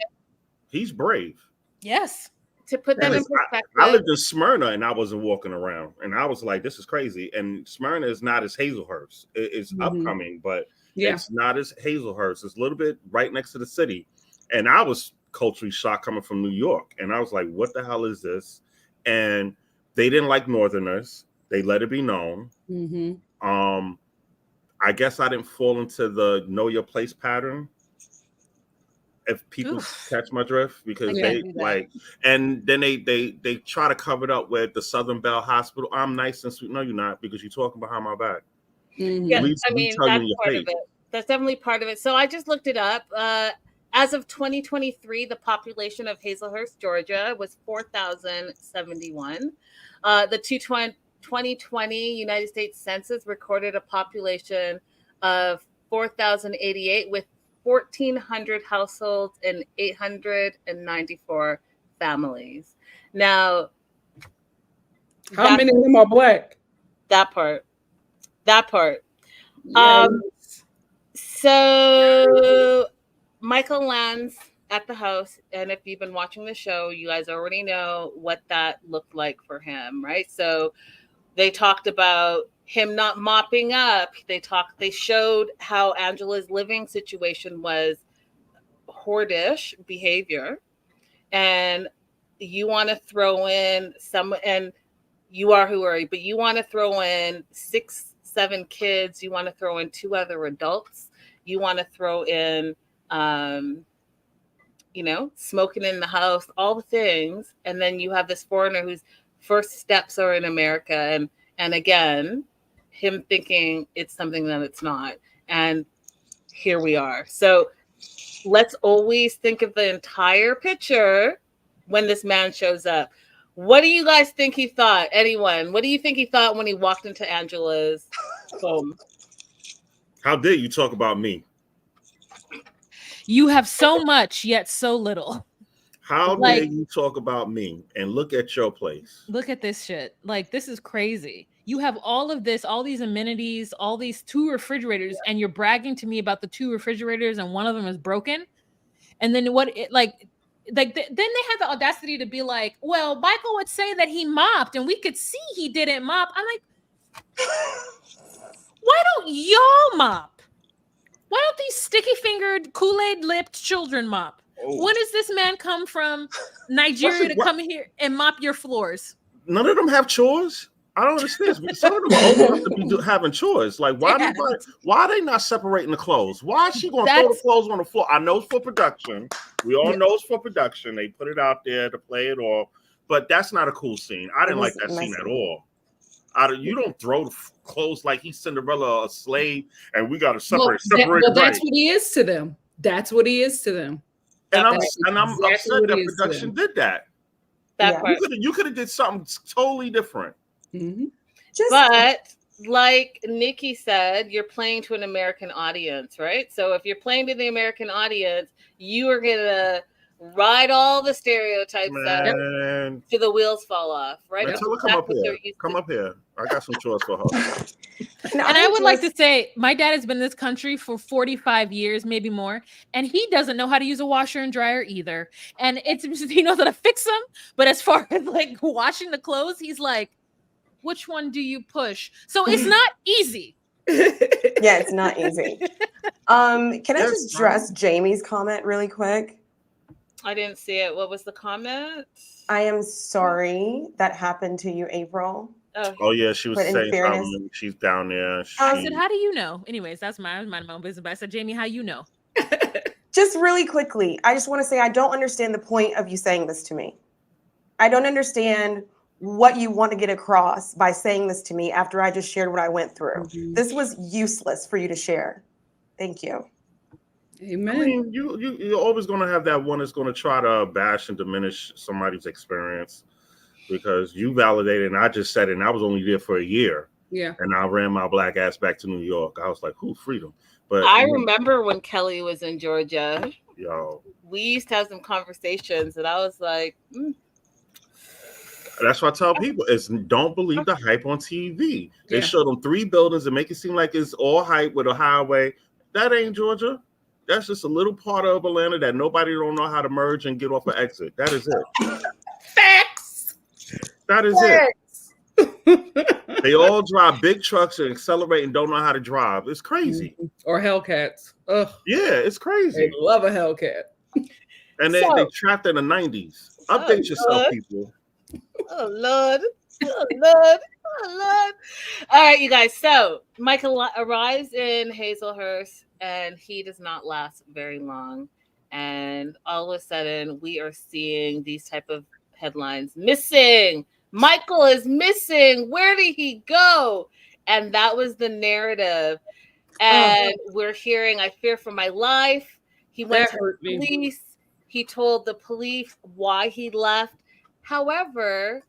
He's brave. Yes. To put that in perspective. I lived in Smyrna and I wasn't walking around, and I was like, "This is crazy." And Smyrna is not as Hazelhurst. It's upcoming, but it's not as Hazelhurst. It's a little bit right next to the city, and I was culturally shocked coming from New York, and I was like, "What the hell is this?" And they didn't like Northerners. They let it be known. I guess I didn't fall into the know your place pattern. If people catch my drift, because they like, and then they try to cover it up with the Southern Bell Hospital. I'm nice and sweet. No, you're not, because you're talking behind my back. Yeah, I mean, that's part of it. That's definitely part of it. So I just looked it up. As of 2023, the population of Hazelhurst, Georgia, was 4,071. The 2020 United States Census recorded a population of 4,088 with 1,400 households and 894 families. Now, how many of them are Black? That part. Yes. So Michael lands at the house, and if you've been watching the show, you guys already know what that looked like for him, right? So they talked about him not mopping up. They showed how Angela's living situation was hoardish behavior, and you want to throw in and you are who are you, but you want to throw in 6-7 kids, you want to throw in 2 other adults, you want to throw in smoking in the house, all the things, and then you have this foreigner whose first steps are in America, and again, him thinking it's something that it's not. And here we are. So let's always think of the entire picture when this man shows up. What do you guys think he thought? Anyone? What do you think he thought when he walked into Angela's home? How dare you talk about me? You have so much, yet so little. How dare you talk about me and look at your place? Look at this shit. Like, this is crazy. You have all of this, all these amenities, all these 2 refrigerators, and you're bragging to me about the 2 refrigerators and one of them is broken. And then like then they had the audacity to be like, well, Michael would say that he mopped and we could see he didn't mop. I'm like, why don't y'all mop? Why don't these sticky-fingered, Kool-Aid lipped children mop? Oh. When does this man come from Nigeria to come here and mop your floors? None of them have chores. I don't understand. Some of them are old enough to be having chores. Like, why are they not separating the clothes? Why is she going to throw the clothes on the floor? I know it's for production. We all know it's for production. They put it out there to play it off. But that's not a cool scene. I didn't like that scene at all. You don't throw the clothes like he's Cinderella, a slave, and we got to separate. That's what he is to them. That's what he is to them. And I'm upset that production did that. That part. You could have did something totally different. Mm-hmm. But like Nikki said, you're playing to an American audience, right? So if you're playing to the American audience, you are gonna ride all the stereotypes to the wheels fall off, right? Man, tell her come up here. Come up here. I got some chores for her. And I would like to say, my dad has been in this country for 45 years, maybe more, and he doesn't know how to use a washer and dryer either. And he knows how to fix them, but as far as like washing the clothes, he's like, which one do you push? So it's not easy. Yeah, it's not easy. Can I just address Jamie's comment really quick? I didn't see it. What was the comment? I am sorry that happened to you, April. Oh yeah, she was saying something. She's down there. I said, how do you know? Anyways, that's my own business. But I said, Jamie, how you know? Just really quickly, I just want to say I don't understand the point of you saying this to me. I don't understand what you want to get across by saying this to me after I just shared what I went through. Mm-hmm. This was useless for you to share. Thank you. Amen. I mean, you're always going to have that one that's going to try to bash and diminish somebody's experience because you validated, and I just said it, and I was only there for a year. Yeah. And I ran my black ass back to New York. I was like, freedom. But I remember when Kelly was in Georgia. Yo. We used to have some conversations, and I was like, That's what I tell people is don't believe the hype on TV. They show them 3 buildings and make it seem like it's all hype with a highway. That ain't Georgia. That's just a little part of Atlanta that nobody don't know how to merge and get off an exit. That is it. Facts. That is it. They all drive big trucks and accelerate and don't know how to drive. It's crazy. Or Hellcats. Ugh. Yeah, it's crazy. They love a Hellcat. And they trapped in the 90s. Update yourself, people. Oh, Lord. Oh, Lord. Oh, Lord. All right, you guys. So Michael arrives in Hazelhurst, and he does not last very long. And all of a sudden, we are seeing these type of headlines. Missing. Michael is missing. Where did he go? And that was the narrative. And we're hearing, I fear for my life. He went to the police. He told the police why he left. However,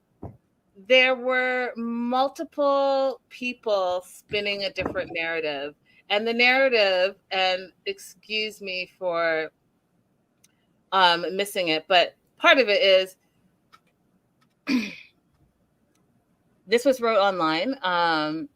there were multiple people spinning a different narrative. And the narrative, and excuse me for missing it, but part of it is this was wrote online. I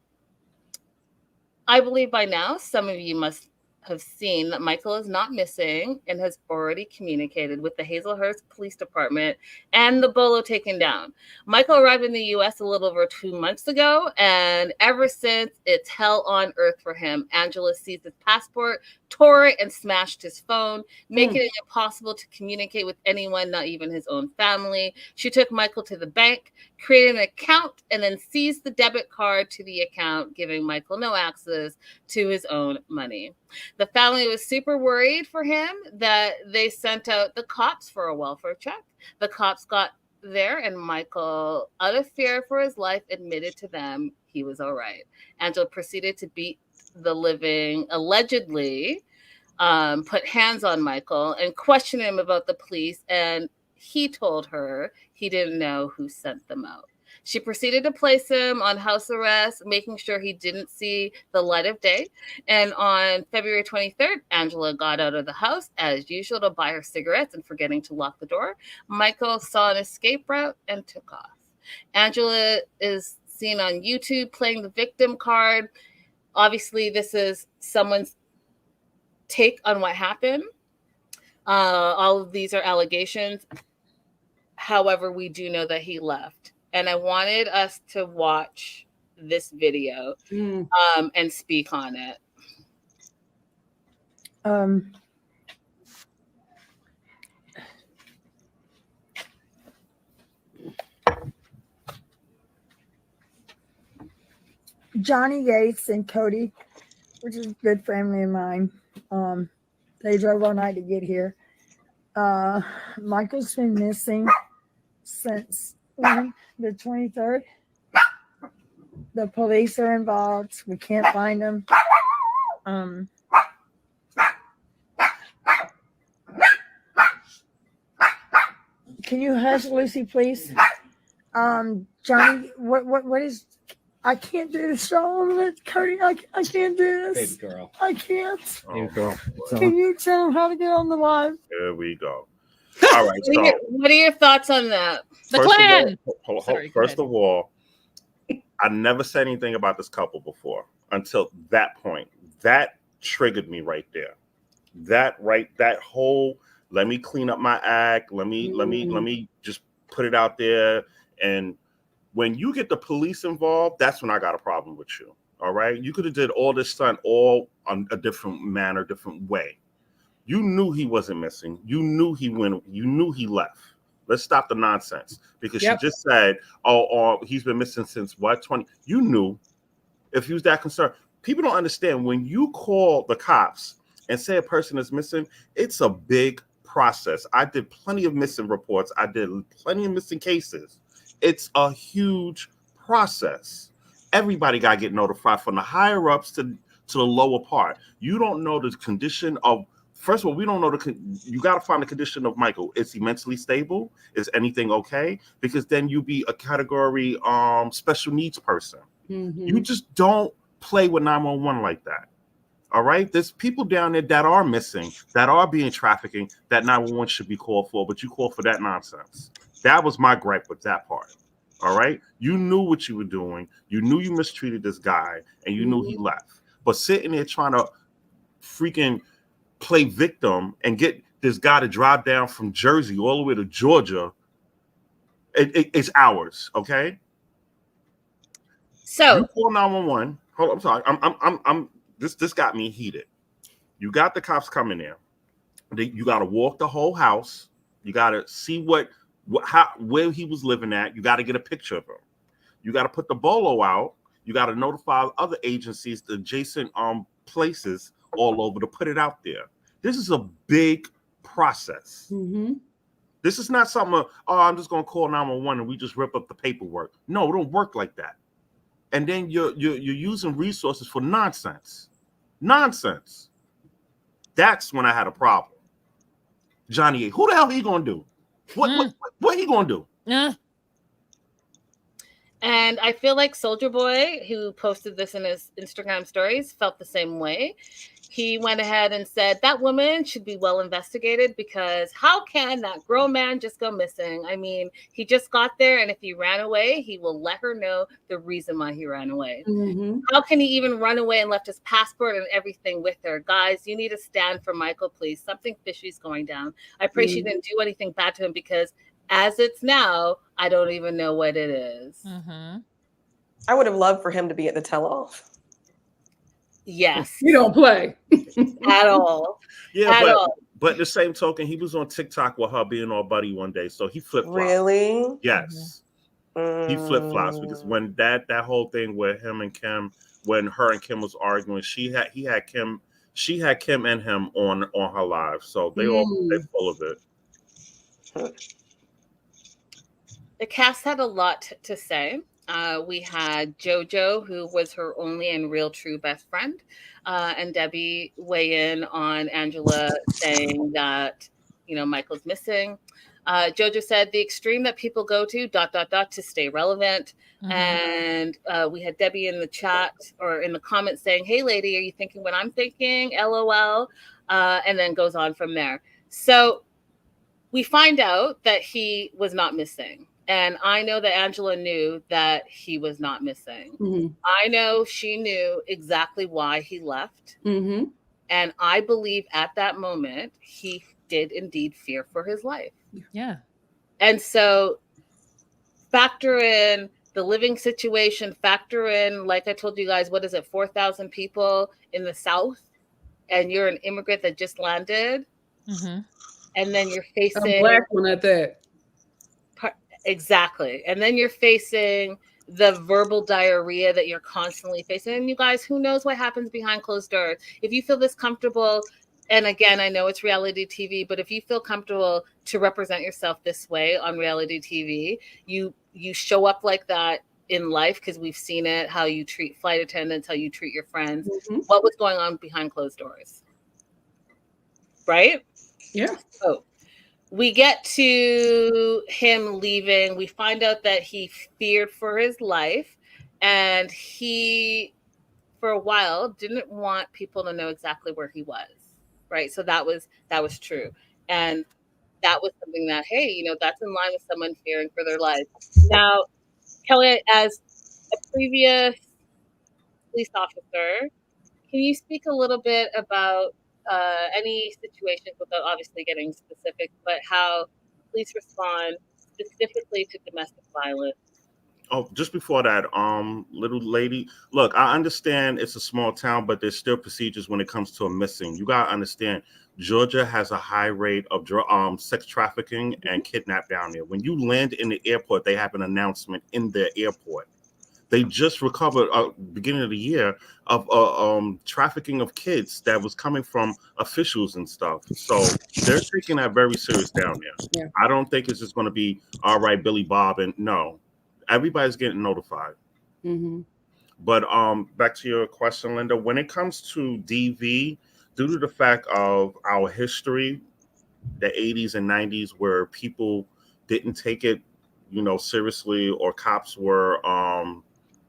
believe by now some of you must have seen that Michael is not missing and has already communicated with the Hazelhurst Police Department and the bolo taken down. Michael arrived in the U.S. a little over 2 months ago, and ever since, it's hell on earth for him. Angela seized his passport, tore it, and smashed his phone, making it impossible to communicate with anyone, not even his own family. She took Michael to the bank, created an account, and then seized the debit card to the account, giving Michael no access to his own money. The family was super worried for him that they sent out the cops for a welfare check. The cops got there, and Michael, out of fear for his life, admitted to them he was all right. Angela proceeded to beat the living, allegedly, put hands on Michael and question him about the police, and he told her he didn't know who sent them out. She proceeded to place him on house arrest, making sure he didn't see the light of day. And on February 23rd, Angela got out of the house as usual to buy her cigarettes and forgetting to lock the door. Michael saw an escape route and took off. Angela is seen on YouTube playing the victim card. Obviously, this is someone's take on what happened. All of these are allegations. However, we do know that he left. And I wanted us to watch this video and speak on it. Johnny Yates and Cody, which is a good family of mine, they drove all night to get here. Michael's been missing since when? The 23rd. The police are involved. We can't find him. Can you hush, Lucy, please? Johnny, what is? I can't do this show. Cody, I can't do this. Baby girl. I can't. Baby girl. Can you tell him how to get on the live? Here we go. All right. So, what are your thoughts on that? The clan. First of all, I never said anything about this couple before until that point. That triggered me right there. That whole let me clean up my act. Let me just put it out there. And when you get the police involved, that's when I got a problem with you. All right. You could have did all this stunt all on a different manner, different way. You knew he wasn't missing. You knew he went. You knew he left. Let's stop the nonsense because she just said, "Oh, he's been missing since what 20." You knew. If he was that concerned, people don't understand when you call the cops and say a person is missing. It's a big process. I did plenty of missing reports. I did plenty of missing cases. It's a huge process. Everybody got to get notified from the higher ups to the lower part. You don't know the condition of. First of all, we don't know you got to find the condition of Michael. Is he mentally stable? Is anything okay? Because then you be a category special needs person. Mm-hmm. You just don't play with 911 like that. All right? There's people down there that are missing, that are being trafficking, that 911 should be called for, but you call for that nonsense. That was my gripe with that part. All right? You knew what you were doing. You knew you mistreated this guy, and you knew he left. But sitting there trying to freaking play victim and get this guy to drive down from Jersey all the way to Georgia, it's ours, okay? So you call 911. Hold on, I'm sorry. This got me heated. You got the cops coming there. You got to walk the whole house. You got to see where he was living at. You got to get a picture of him. You got to put the bolo out. You got to notify other agencies, the adjacent places all over to put it out there. This is a big process. Mm-hmm. This is not something, I'm just going to call 911 and we just rip up the paperwork. No, it don't work like that. And then you're using resources for nonsense. Nonsense. That's when I had a problem. Johnny, who the hell he going to do? What he going to do? And I feel like Soldier Boy, who posted this in his Instagram stories, felt the same way. He went ahead and said that woman should be well investigated because how can that grown man just go missing? I mean, he just got there, and if he ran away, he will let her know the reason why he ran away. Mm-hmm. How can he even run away and left his passport and everything with her? Guys, you need to stand for Michael, please. Something fishy's going down. I pray she didn't do anything bad to him because as it's now, I don't even know what it is. Mm-hmm. I would have loved for him to be at the tell-all. Yes. You don't play. At all. Yeah, but the same token, he was on TikTok with her being all buddy one day. So he flip-flopped. Really? Yes. Mm-hmm. He flip-flops because when that whole thing with him and Kim, when her and Kim was arguing, she had Kim and him on her live. So they they're full of it. The cast had a lot to say. We had JoJo, who was her only and real true best friend, and Debbie weigh in on Angela saying that, Michael's missing. JoJo said the extreme that people go to ... to stay relevant. Mm-hmm. And we had Debbie in the chat or in the comments saying, "Hey lady, are you thinking what I'm thinking? LOL." And then goes on from there. So we find out that he was not missing. And I know that Angela knew that he was not missing. Mm-hmm. I know she knew exactly why he left. Mm-hmm. And I believe at that moment, he did indeed fear for his life. Yeah. And so factor in the living situation, factor in, like I told you guys, what is it, 4,000 people in the South, and you're an immigrant that just landed, Mm-hmm. and then you're facing a black one at that. Exactly. And then you're facing the verbal diarrhea that you're constantly facing. And you guys, who knows what happens behind closed doors? If you feel this comfortable, and again, I know it's reality TV, but if you feel comfortable to represent yourself this way on reality TV, you show up like that in life, because we've seen it, how you treat flight attendants, how you treat your friends. Mm-hmm. What was going on behind closed doors? Right? Yeah. Oh. We get to him leaving. We find out that he feared for his life, and he, for a while, didn't want people to know exactly where he was. Right. So that was true. And that was something that, hey, that's in line with someone fearing for their life. Now, Kelly, as a previous police officer, can you speak a little bit about any situations, without obviously getting specific, but how police respond specifically to domestic violence? Oh, just before that, little lady, look, I understand it's a small town, but there's still procedures when it comes to a missing. You gotta understand, Georgia has a high rate of sex trafficking and kidnap down there. When you land in the airport, they have an announcement in the airport. They just recovered beginning of the year of trafficking of kids that was coming from officials and stuff. So they're taking that very serious down there. Yeah. I don't think it's just going to be all right, Billy Bob, and no, everybody's getting notified. Mm-hmm. But back to your question, Linda, when it comes to DV, due to the fact of our history, the 80s and 90s, where people didn't take it, seriously, or cops were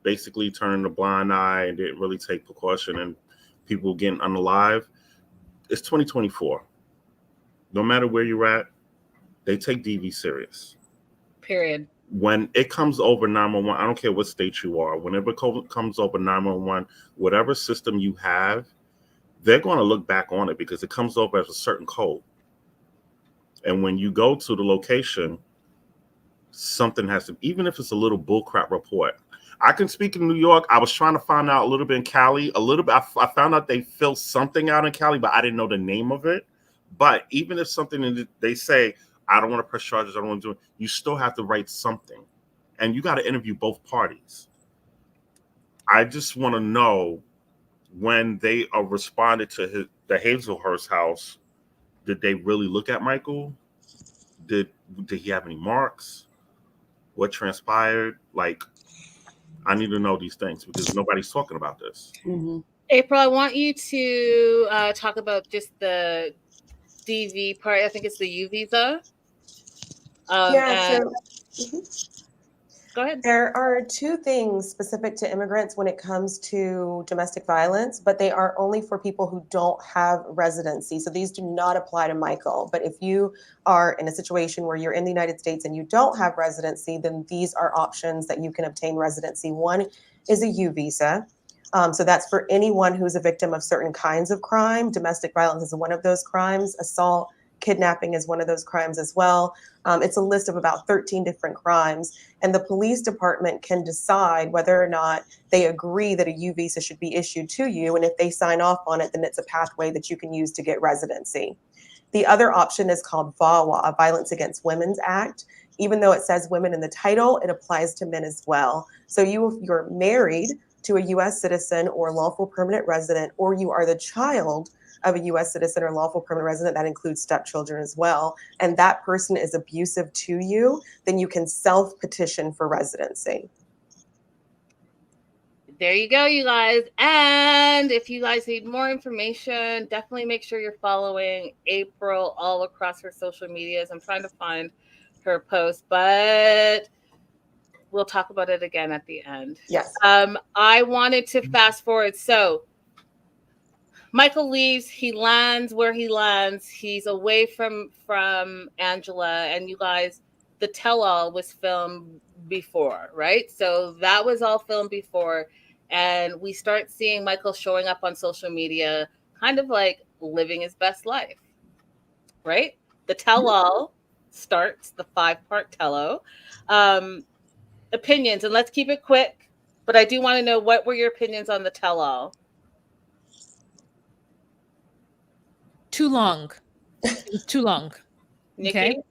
basically turning a blind eye and didn't really take precaution, and people getting unalive. It's 2024. No matter where you're at, they take DV serious. Period. When it comes over 911, I don't care what state you are, whenever it comes over 911, whatever system you have, they're going to look back on it because it comes over as a certain code. And when you go to the location, something has to, even if it's a little bullcrap report. I can speak in New York. I was trying to find out a little bit in Cali. A little bit. I found out they filled something out in Cali, but I didn't know the name of it. But even if something they say, I don't want to press charges, I don't want to do it, you still have to write something. And you got to interview both parties. I just want to know, when they responded to the Hazelhurst house, did they really look at Michael? Did he have any marks? What transpired? Like, I need to know these things because nobody's talking about this. Mm-hmm. April, I want you to talk about just the DV part. I think it's the U visa. Go ahead. There are two things specific to immigrants when it comes to domestic violence, but they are only for people who don't have residency. So these do not apply to Michael. But if you are in a situation where you're in the United States and you don't have residency, then these are options that you can obtain residency. One is a U visa. So that's for anyone who's a victim of certain kinds of crime. Domestic violence is one of those crimes. Assault, kidnapping is one of those crimes as well. It's a list of about 13 different crimes. And the police department can decide whether or not they agree that a U visa should be issued to you. And if they sign off on it, then it's a pathway that you can use to get residency. The other option is called VAWA, Violence Against Women's Act. Even though it says women in the title, it applies to men as well. So if you're married to a U.S. citizen or lawful permanent resident, or you are the child of a U.S. citizen or lawful permanent resident, that includes stepchildren as well, and that person is abusive to you, then you can self-petition for residency. There you go, you guys. And if you guys need more information, definitely make sure you're following April all across her social medias. I'm trying to find her post, but we'll talk about it again at the end. Yes. I wanted to fast forward. So Michael leaves, he lands where he lands. He's away from Angela, and you guys, the Tell All was filmed before, right? So that was all filmed before, and we start seeing Michael showing up on social media, kind of like living his best life. right? The tell-all starts, the 5-part tell-all. Opinions, and let's keep it quick, but I do want to know, what were your opinions on the tell-all? Too long. It was too long. Nikki? Okay.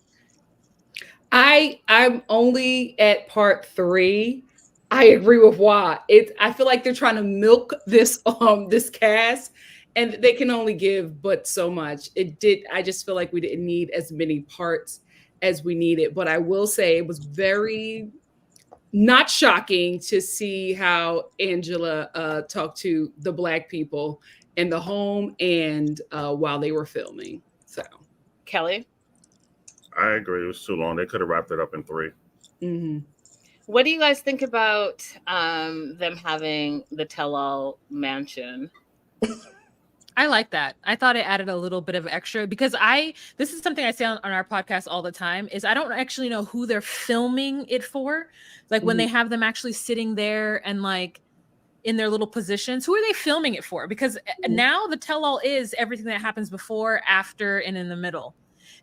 I'm only at part 3. I agree with why. I feel like they're trying to milk this this cast, and they can only give but so much. I just feel like we didn't need as many parts as we needed. But I will say it was very not shocking to see how Angela talked to the Black people in the home and while they were filming. So Kelly? I agree. It was too long. They could have wrapped it up in 3. mm-hmm. What do you guys think about them having the tell-all mansion? I like that. I thought it added a little bit of extra, because this is something I say on our podcast all the time, is I don't actually know who they're filming it for. Like when they have them actually sitting there and like in their little positions, who are they filming it for? Because now the tell-all is everything that happens before, after, and in the middle.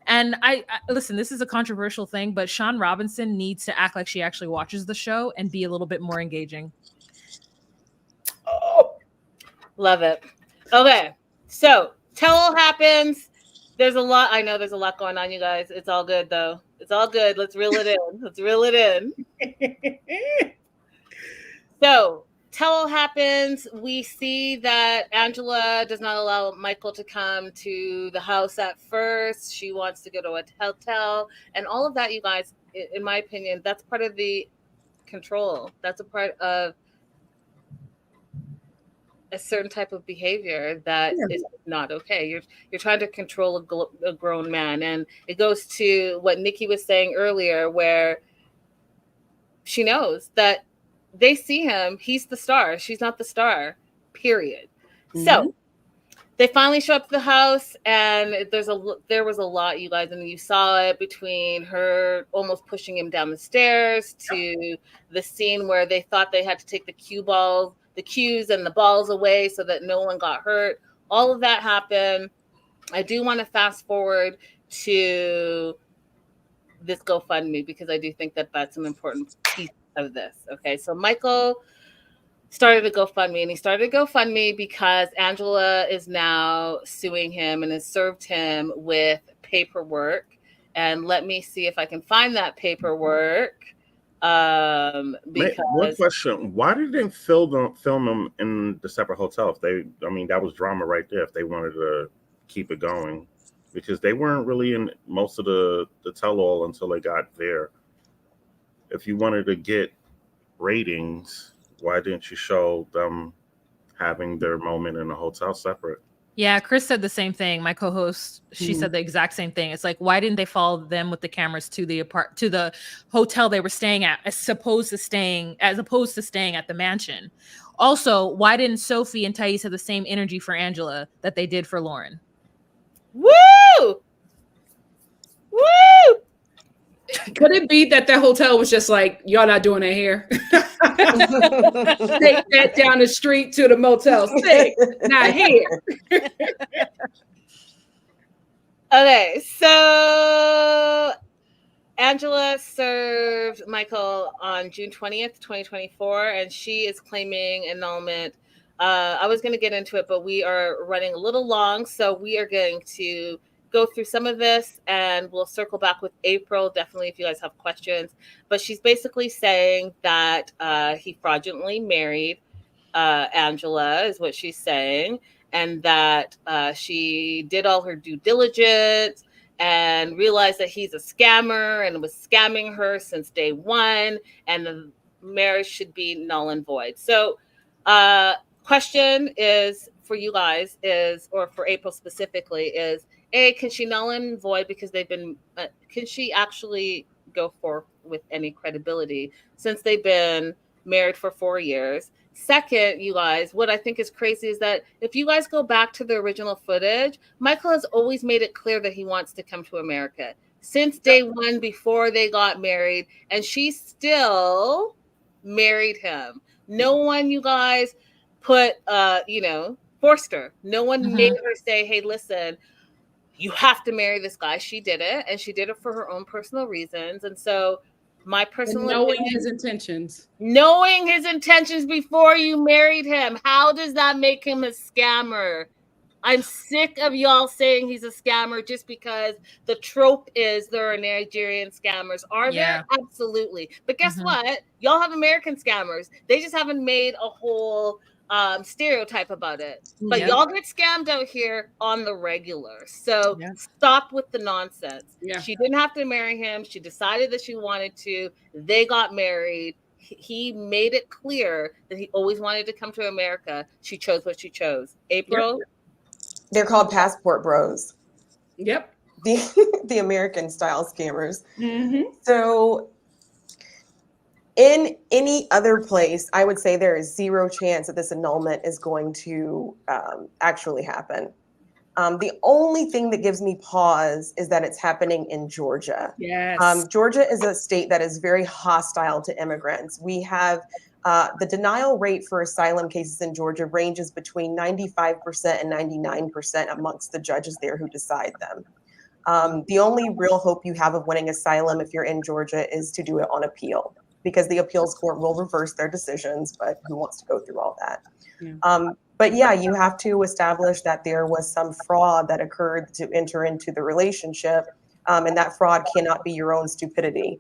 And I listen, this is a controversial thing, but Sean Robinson needs to act like she actually watches the show and be a little bit more engaging. Oh, love it. Okay, so tell-all happens. There's a lot. I know there's a lot going on, you guys. It's all good, though. It's all good. Let's reel it in. Let's reel it in. So tell-all happens. We see that Angela does not allow Michael to come to the house at first. She wants to go to a hotel, and all of that, you guys, in my opinion, that's part of the control. That's a part of a certain type of behavior that is not okay. You're trying to control a grown man, and it goes to what Nikki was saying earlier, where she knows that they see him. He's the star. She's not the star, period. Mm-hmm. So they finally show up to the house, and there was a lot, you guys, and you saw it between her almost pushing him down the stairs to the scene where they thought they had to take the cues and the balls away so that no one got hurt. All of that happened. I do want to fast forward to this GoFundMe, because I do think that that's an important piece of this. Okay, so Michael started a GoFundMe, and he started a GoFundMe because Angela is now suing him and has served him with paperwork. And let me see if I can find that paperwork. Because one question: why did they film them in the separate hotel? That was drama right there. If they wanted to keep it going, because they weren't really in most of the tell-all until they got there. If you wanted to get ratings, why didn't you show them having their moment in the hotel separate? Yeah, Chris said the same thing. My co-host, she said the exact same thing. It's like, why didn't they follow them with the cameras to the hotel they were staying at, as opposed to staying at the mansion? Also, why didn't Sophie and Thais have the same energy for Angela that they did for Lauren? Woo! Woo! Could it be that hotel was just like, y'all not doing it here? Take that down the street to the Motel 6, not here. Okay, so Angela served Michael on June 20th, 2024, and she is claiming annulment. I was going to get into it, but we are running a little long, so we are going to go through some of this, and we'll circle back with April, definitely, if you guys have questions. But she's basically saying that he fraudulently married Angela, is what she's saying, and that she did all her due diligence and realized that he's a scammer and was scamming her since day one, and the marriage should be null and void. So question is for you guys is, or for April specifically, is can she null and void because they've been, can she actually go forth with any credibility since they've been married for 4 years? Second, you guys, what I think is crazy is that if you guys go back to the original footage, Michael has always made it clear that he wants to come to America since day one, before they got married, and she still married him. No one, you guys, forced her. No one made her say, hey, listen, you have to marry this guy. She did it, and she did it for her own personal reasons. And so my personal knowing his intentions. Knowing his intentions before you married him, how does that make him a scammer? I'm sick of y'all saying he's a scammer just because the trope is there are Nigerian scammers. Are there? Absolutely. But guess what? Y'all have American scammers. They just haven't made a whole stereotype about it. But y'all get scammed out here on the regular. So stop with the nonsense. She didn't have to marry him. She decided that she wanted to. They got married. He made it clear that he always wanted to come to America. She chose what she chose. April? They're called passport bros. Yep. The American style scammers. So in any other place, I would say there is zero chance that this annulment is going to actually happen. The only thing that gives me pause is that it's happening in Georgia. Yes. Georgia is a state that is very hostile to immigrants. We have the denial rate for asylum cases in Georgia ranges between 95% and 99% amongst the judges there who decide them. The only real hope you have of winning asylum if you're in Georgia is to do it on appeal, because the appeals court will reverse their decisions, but who wants to go through all that? But yeah, you have to establish that there was some fraud that occurred to enter into the relationship, and that fraud cannot be your own stupidity.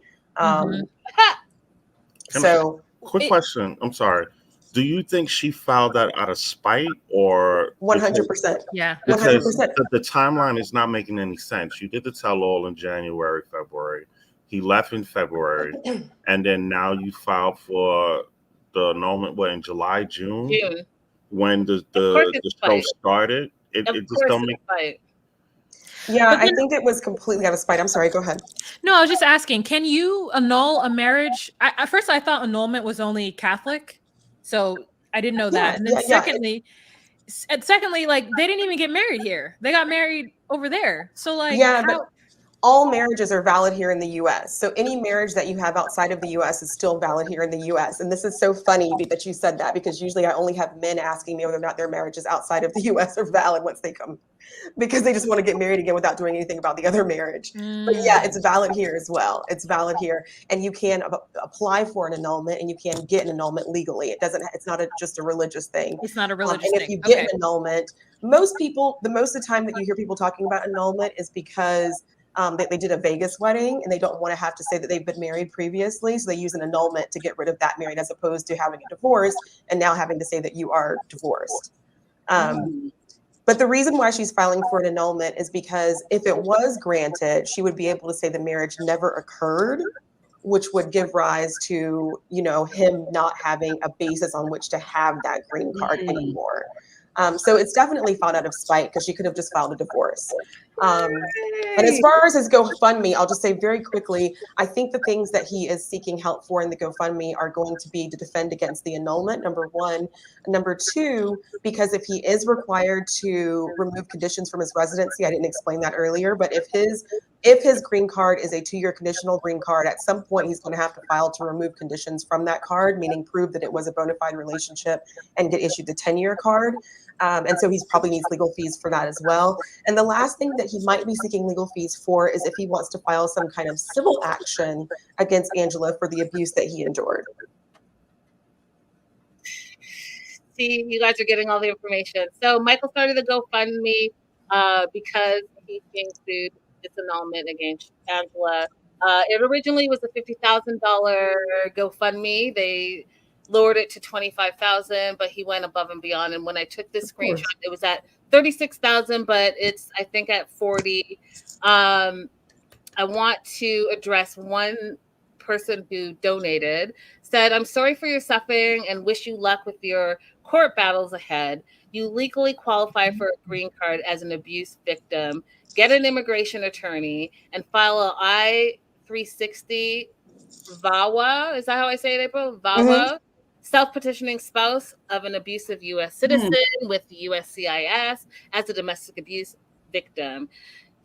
Quick question. I'm sorry. Do you think she filed that out of spite or 100%? Yeah, because 100%. the timeline is not making any sense. You did the tell all in January, February. He left in February, and then now you filed for the annulment. What, in July, June? When the show started? It just don't make. Yeah, I think it was completely out of spite. I'm sorry, go ahead. No, I was just asking, can you annul a marriage? At first, I thought annulment was only Catholic, so I didn't know that. And then secondly, like, they didn't even get married here. They got married over there. So like, but all marriages are valid here in the U.S. So any marriage that you have outside of the U.S. is still valid here in the U.S. And this is so funny that you said that, because usually I only have men asking me whether or not their marriages outside of the U.S. are valid once they come, because they just want to get married again without doing anything about the other marriage. But yeah, it's valid here as well. It's valid here, and you can apply for an annulment, and you can get an annulment legally. It's not just a religious thing. It's not a religious thing. And if you get an annulment, most of the time that you hear people talking about annulment is because they did a Vegas wedding and they don't want to have to say that they've been married previously. So they use an annulment to get rid of that married, as opposed to having a divorce and now having to say that you are divorced. But the reason why she's filing for an annulment is because if it was granted, she would be able to say the marriage never occurred, which would give rise to, him not having a basis on which to have that green card anymore. So it's definitely filed out of spite, because she could have just filed a divorce. And as far as his GoFundMe, I'll just say very quickly, I think the things that he is seeking help for in the GoFundMe are going to be to defend against the annulment, number one. Number two, because if he is required to remove conditions from his residency, I didn't explain that earlier, but if his green card is a 2-year conditional green card, at some point he's going to have to file to remove conditions from that card, meaning prove that it was a bona fide relationship and get issued the 10-year card. And so he probably needs legal fees for that as well. And the last thing that he might be seeking legal fees for is if he wants to file some kind of civil action against Angela for the abuse that he endured. See, you guys are getting all the information. So Michael started the GoFundMe because he's being sued this annulment against Angela. It originally was a $50,000 GoFundMe. They lowered it to $25,000, but he went above and beyond. And when I took this screenshot, it was at $36,000, but it's, I think, at 40. I want to address one person who donated, said, "I'm sorry for your suffering and wish you luck with your court battles ahead. You legally qualify for a green card as an abuse victim. Get an immigration attorney and file a I-360 VAWA." Is that how I say it, April? VAWA? Self-petitioning spouse of an abusive U.S. citizen with the USCIS as a domestic abuse victim.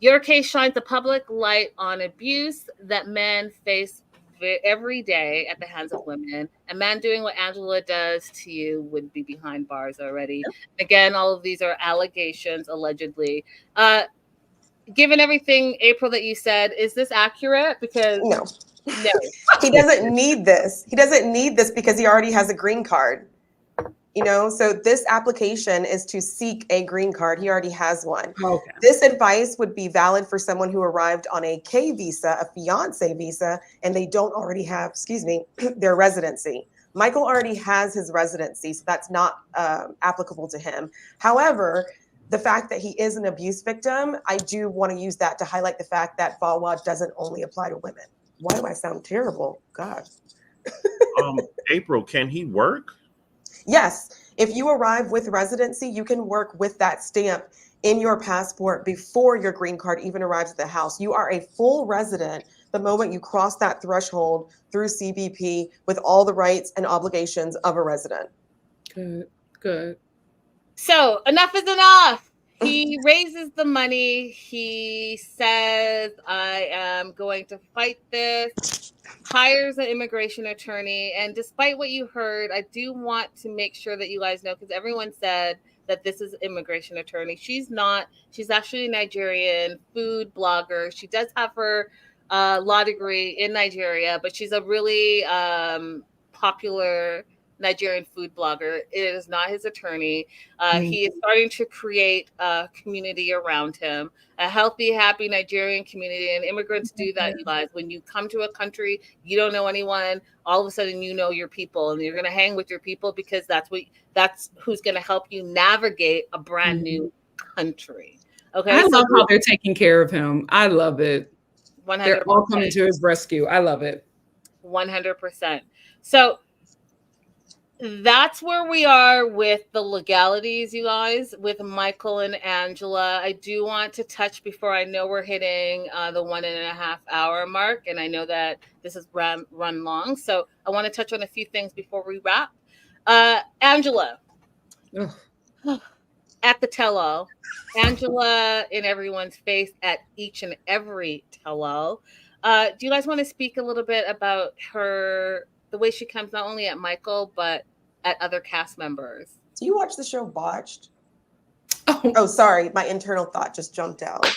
Your case shines a public light on abuse that men face every day at the hands of women. A man doing what Angela does to you would be behind bars already. Again, all of these are allegations, allegedly. given everything, April, that you said, is this accurate? Because No. no, He doesn't need this. He doesn't need this because he already has a green card. You know, so this application is to seek a green card. He already has one. Okay. This advice would be valid for someone who arrived on a K visa, a fiance visa, and they don't already have, their residency. Michael already has his residency, so that's not applicable to him. However, the fact that he is an abuse victim, I do want to use that to highlight the fact that VAWA doesn't only apply to women. Why do I sound terrible? God. April, can he work? Yes. If you arrive with residency, you can work with that stamp in your passport before your green card even arrives at the house. You are a full resident the moment you cross that threshold through CBP with all the rights and obligations of a resident. Good, good. So enough is enough. He raises the money. He says, I am going to fight this, hires an immigration attorney. And despite what you heard, I do want to make sure that you guys know, because everyone said that this is immigration attorney. She's not. She's actually a Nigerian food blogger. She does have her law degree in Nigeria, but she's a really popular Nigerian food blogger. It is not his attorney. He is starting to create a community around him, a healthy, happy Nigerian community. And immigrants do that, you guys. When you come to a country, you don't know anyone. All of a sudden, you know your people, and you're going to hang with your people because that's who's going to help you navigate a brand new country. Okay, I love how they're taking care of him. I love it. 100%. They're all coming to his rescue. I love it. 100%. So that's where we are with the legalities, you guys, with Michael and Angela. I do want to touch before I know we're hitting the 1.5 hour mark, and I know that this is run long. So I want to touch on a few things before we wrap. Angela, at the Tell All, Angela in everyone's face at each and every Tell All. Do you guys want to speak a little bit about the way she comes not only at Michael, but at other cast members? Do you watch the show Botched? Oh, sorry. My internal thought just jumped out.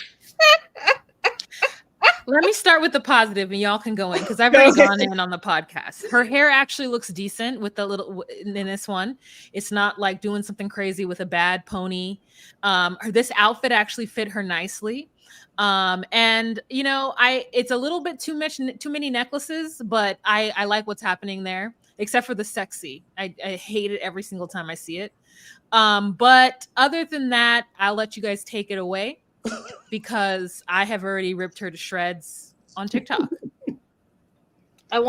Let me start with the positive and y'all can go in because I've already gone in on the podcast. Her hair actually looks decent with the little in this one. It's not like doing something crazy with a bad pony. This outfit actually fit her nicely. And you know, it's a little bit too many necklaces, but I like what's happening there, except for the sexy. I hate it every single time I see it. But other than that, I'll let you guys take it away because I have already ripped her to shreds on TikTok. Oh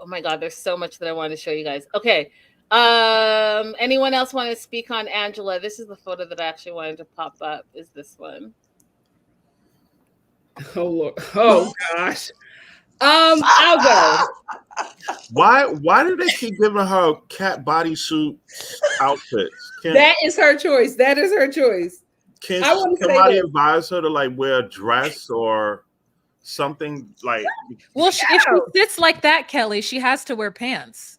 my God, there's so much that I wanted to show you guys. Okay. Anyone else want to speak on Angela? This is the photo that I actually wanted to pop up, is this one. Oh Lord. Oh gosh. I'll go. Why do they keep giving her cat bodysuit outfits? That is her choice. That is her choice. Can somebody advise her to like wear a dress or something like? Well, if she sits like that, Kelly, she has to wear pants.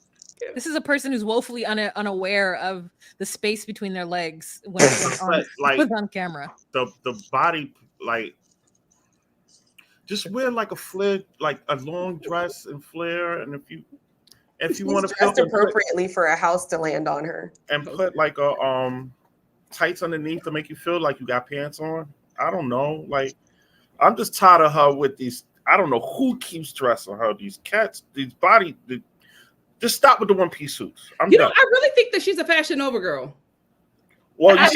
This is a person who's woefully unaware of the space between their legs when it's on camera. The body, like, just wear like a flare, like a long dress and flare, and if you want to dress appropriately for a house to land on her, and put like a tights underneath to make you feel like you got pants on. I don't know, like I'm just tired of her with these. I don't know who keeps dressing her. These cats, these body. Just stop with the one-piece suits. I'm done. I really think that she's a Fashion Nova girl. Well, did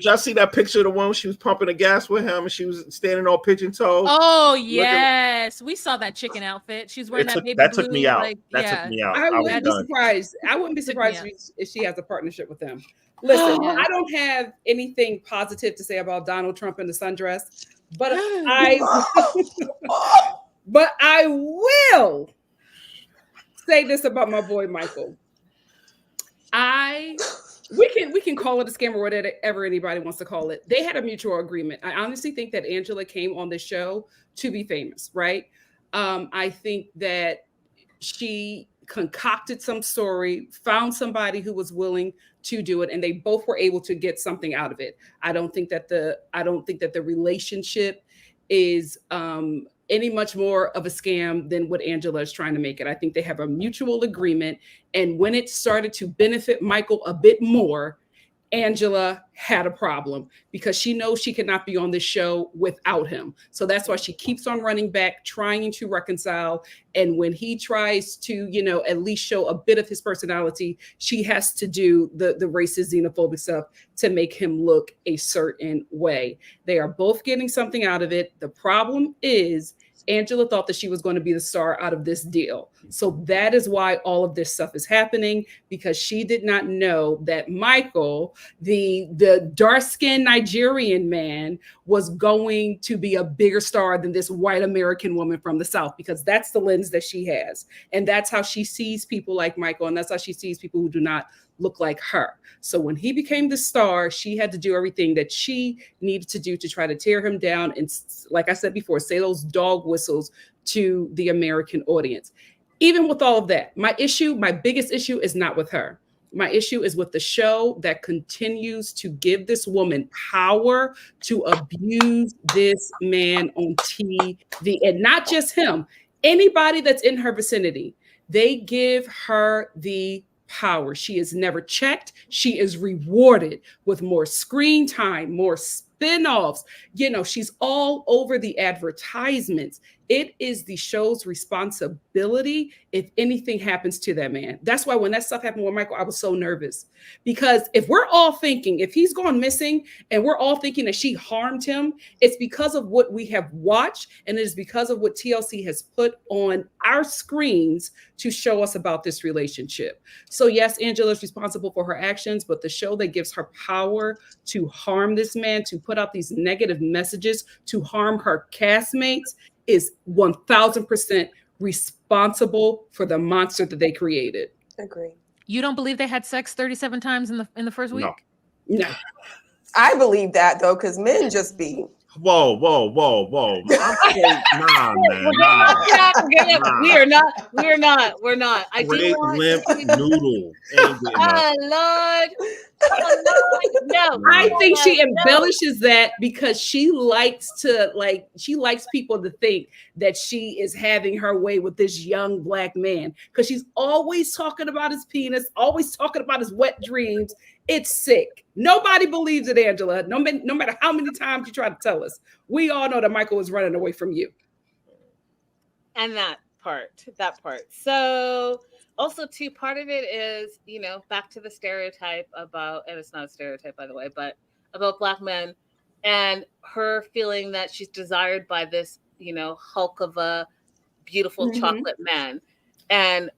y'all see that picture of the one when she was pumping the gas with him and she was standing all pigeon-toed? Oh, yes. We saw that chicken outfit. She's wearing that baby blue. That took me out. Took me out. I wouldn't be surprised. I wouldn't be surprised if she has a partnership with them. Listen, I don't have anything positive to say about Donald Trump in the sundress, but I will say this about my boy Michael. We can call it a scam or whatever anybody wants to call it. They had a mutual agreement. I honestly think that Angela came on this show to be famous, right? I think that she concocted some story, found somebody who was willing to do it, and they both were able to get something out of it. I don't think that the relationship is any much more of a scam than what Angela is trying to make it. I think they have a mutual agreement, and when it started to benefit Michael a bit more, Angela had a problem because she knows she cannot be on this show without him. So that's why she keeps on running back, trying to reconcile. And when he tries to, at least show a bit of his personality, she has to do the racist, xenophobic stuff to make him look a certain way. They are both getting something out of it. The problem is Angela thought that she was going to be the star out of this deal. So that is why all of this stuff is happening, because she did not know that Michael, the dark-skinned Nigerian man, was going to be a bigger star than this white American woman from the South, because that's the lens that she has. And that's how she sees people like Michael. And that's how she sees people who do not look like her. So when he became the star, she had to do everything that she needed to do to try to tear him down. And like I said before, say those dog whistles to the American audience. Even with all of that, my biggest issue is not with her. My issue is with the show that continues to give this woman power to abuse this man on TV. And not just him, anybody that's in her vicinity, they give her the power. She is never checked. She is rewarded with more screen time, more spin-offs. She's all over the advertisements. It is the show's responsibility if anything happens to that man. That's why when that stuff happened with Michael, I was so nervous. Because if we're all thinking, if he's gone missing and we're all thinking that she harmed him, it's because of what we have watched, and it is because of what TLC has put on our screens to show us about this relationship. So yes, Angela is responsible for her actions, but the show that gives her power to harm this man, to put out these negative messages, to harm her castmates, is 1000% responsible for the monster that they created. Agree. You don't believe they had sex 37 times in the first week? No. I believe that though, because men just be. Whoa. I'm saying, nah, man. Nah. We are not. We're not. I Great do want limp noodle. Ain't getting up. Lord. No. I think she embellishes that because she likes people to think that she is having her way with this young Black man, because she's always talking about his penis, always talking about his wet dreams. It's sick. Nobody believes it, Angela. No matter how many times you try to tell us. We all know that Michael is running away from you. And that part. So also too, part of it is, back to the stereotype about, and it's not a stereotype by the way, but about Black men and her feeling that she's desired by this, hulk of a beautiful chocolate man. And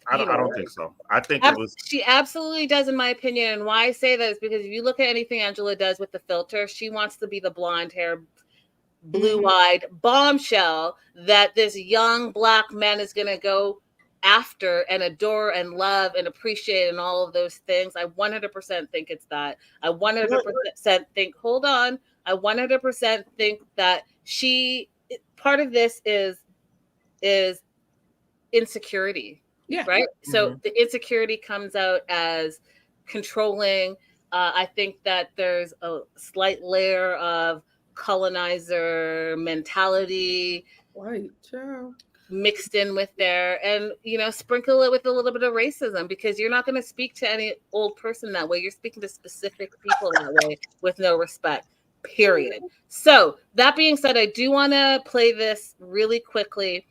I don't think so. I think she absolutely does, in my opinion. And why I say that is because if you look at anything Angela does with the filter, she wants to be the blonde hair, blue-eyed bombshell that this young Black man is going to go after and adore and love and appreciate and all of those things. I 100% think it's that. I 100% think, hold on. I 100% think that part of this is insecurity. Yeah. Right. So the insecurity comes out as controlling. I think that there's a slight layer of colonizer mentality mixed in with there, and sprinkle it with a little bit of racism, because you're not going to speak to any old person that way. You're speaking to specific people that way with no respect, period. So that being said, I do want to play this really quickly.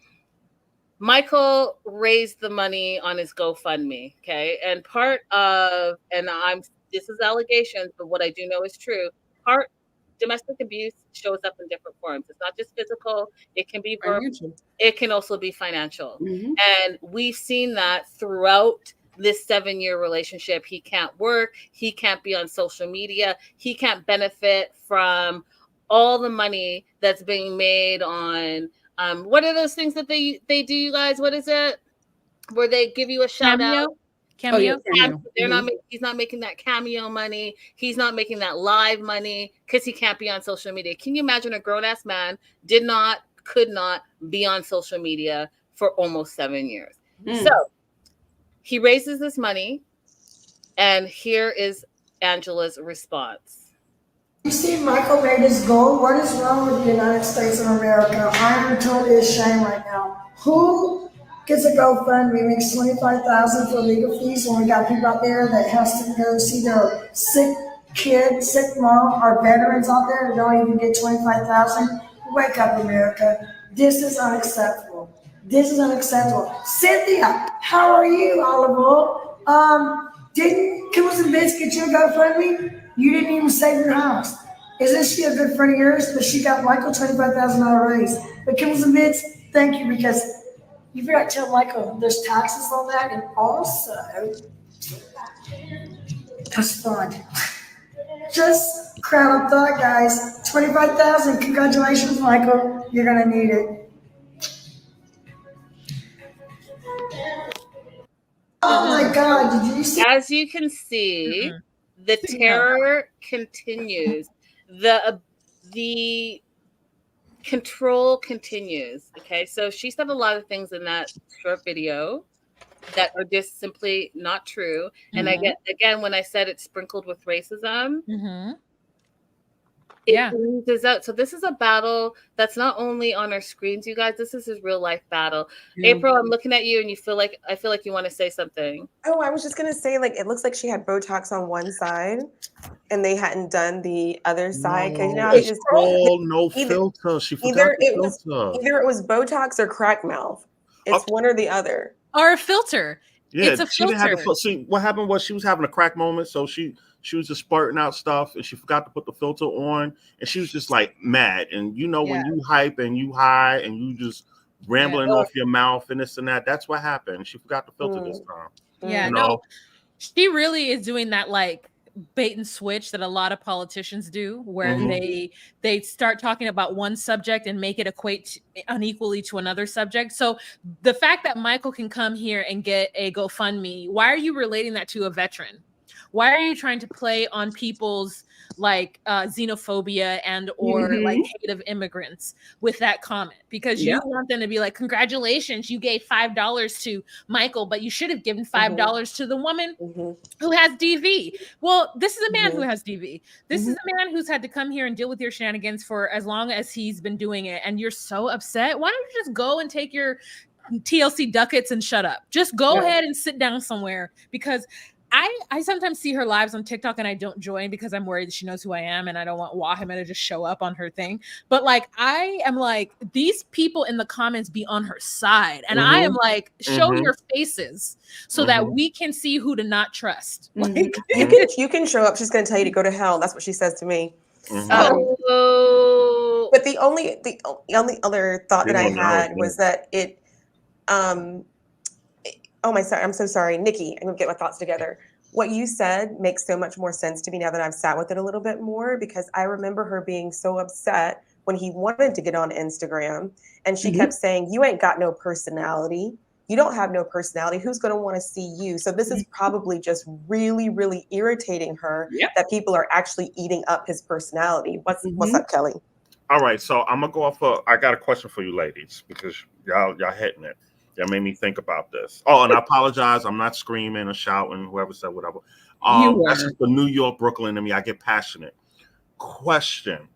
Michael raised the money on his GoFundMe, okay? And this is allegations, but what I do know is true. Domestic abuse shows up in different forms. It's not just physical. It can be verbal. It can also be financial. And we've seen that throughout this 7-year relationship. He can't work. He can't be on social media. He can't benefit from all the money that's being made on what are those things that they do, you guys? What is it? Where they give you a shout out? Cameo. He's not making that cameo money. He's not making that live money because he can't be on social media. Can you imagine a grown-ass man could not be on social media for almost 7 years? So he raises this money. And here is Angela's response. You see, Michael made his goal. What is wrong with the United States of America? I am totally ashamed right now. Who gets a GoFundMe, makes $25,000 for legal fees when we got people out there that has to go see their sick kid, sick mom, or veterans out there that don't even get $25,000? Wake up, America. This is unacceptable. This is unacceptable. Cynthia, how are you, Oliver? Didn't Kibbles and Bits get you a GoFundMe? You didn't even save your house. Isn't she a good friend of yours? But she got Michael $25,000 raise. But Kibbles and Bits, thank you, because you forgot to tell Michael there's taxes on that, and also that's fun. Just crowd of thought, guys. 25,000. Congratulations, Michael. You're gonna need it. Oh my God! Did you see? As you can see, the terror continues. The control continues. Okay, so she said a lot of things in that short video that are just simply not true. And I get, again, when I said it's sprinkled with racism, it oozes out. So this is a battle that's not only on our screens, you guys. This is his real life battle. April, I'm looking at you, and I feel like you want to say something. Oh, I was just gonna say, like, it looks like she had Botox on one side, and they hadn't done the other side, because you know how it's just all no filter. She forgot the filter. Either it was Botox or crack mouth. It's one or the other. Or a filter. Yeah, it's a she filter. didn't have a see what happened was she was having a crack moment, so she was just spurting out stuff, and she forgot to put the filter on, and she was just like mad. And you know, when you hype and you high and you just rambling off your mouth and this and that, that's what happened. She forgot the filter this time. Yeah, you know? No, she really is doing that like bait and switch that a lot of politicians do, where they start talking about one subject and make it equate unequally to another subject. So the fact that Michael can come here and get a GoFundMe, why are you relating that to a veteran? Why are you trying to play on people's like xenophobia and or like hate of immigrants with that comment? Because you want them to be like, congratulations, you gave $5 to Michael, but you should have given $5 to the woman who has DV. Well, this is a man who has DV. This is a man who's had to come here and deal with your shenanigans for as long as he's been doing it. And you're so upset. Why don't you just go and take your TLC ducats and shut up? Just go ahead and sit down somewhere, because I sometimes see her lives on TikTok and I don't join because I'm worried that she knows who I am and I don't want Wahima to just show up on her thing. But like, I am like, these people in the comments be on her side. And I am like, show your faces so that we can see who to not trust. Like, you can show up. She's going to tell you to go to hell. That's what she says to me. But the only other thought that I had was that it, I'm so sorry, Nikki. I'm gonna get my thoughts together. What you said makes so much more sense to me now that I've sat with it a little bit more, because I remember her being so upset when he wanted to get on Instagram, and she kept saying, "You ain't got no personality. You don't have no personality. Who's gonna want to see you?" So this is probably just really, really irritating her that people are actually eating up his personality. What's up, Kelly? All right, so I'm gonna go off. I got a question for you, ladies, because y'all hitting it. That made me think about this. Oh, and I apologize. I'm not screaming or shouting. Whoever said whatever. That's just the New York, Brooklyn in me. I get passionate. Question.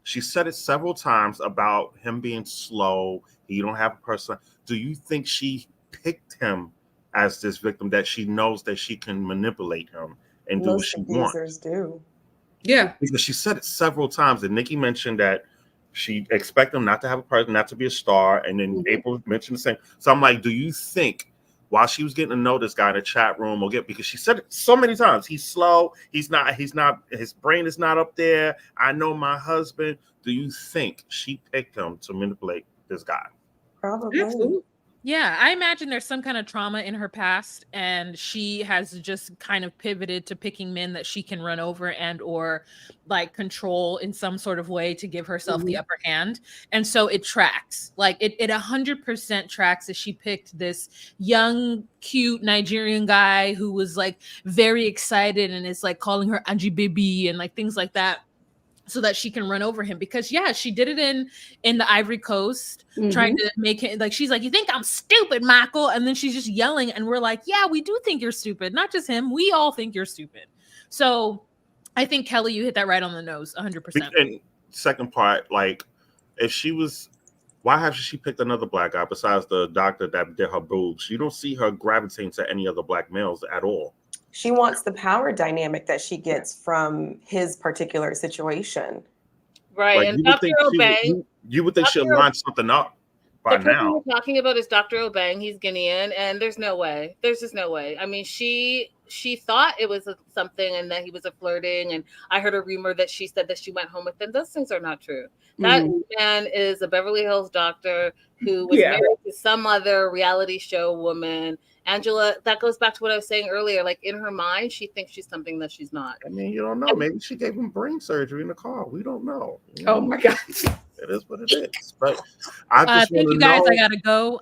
She said it several times about him being slow. You don't have a person. Do you think she picked him as this victim, that she knows that she can manipulate him and do what she wants? Abusers do. Yeah. Because she said it several times. And Nikki mentioned that she expect him not to have a person, not to be a star. And then April mentioned the same. So I'm like, do you think while she was getting to know this guy in the chat room, because she said it so many times, he's slow, he's not, his brain is not up there. I know my husband. Do you think she picked him to manipulate this guy? Probably. Absolutely. Yeah, I imagine there's some kind of trauma in her past, and she has just kind of pivoted to picking men that she can run over and or like control in some sort of way to give herself the upper hand. And so it tracks. Like it 100% tracks that she picked this young, cute Nigerian guy who was like very excited and is like calling her Anji baby and like things like that. so that she can run over him, because she did it in the Ivory Coast, trying to make it like, she's like, you think I'm stupid, Michael? And then she's just yelling, and we're like, yeah, we do think you're stupid. Not just him, we all think you're stupid. So I think, Kelly, you hit that right on the nose, 100%. And second part, like, if she was, why hasn't she picked another black guy besides the doctor that did her boobs? You don't see her gravitating to any other black males at all. She wants the power dynamic that she gets from his particular situation. Right. Like, and Dr. Obeng. You would think she'll line something up by the person now. we're talking about is Dr. Obeng. He's Guinean, and there's no way. There's just no way. I mean, she thought it was something and that he was a flirting, and I heard a rumor that she said that she went home with him. Those things are not true. That man is a Beverly Hills doctor who was married to some other reality show woman. Angela, that goes back to what I was saying earlier. Like, in her mind, she thinks she's something that she's not. I mean, you don't know. Maybe she gave him brain surgery in the car. We don't know. Oh my God. It is what it is. But I just thank you guys. I gotta go.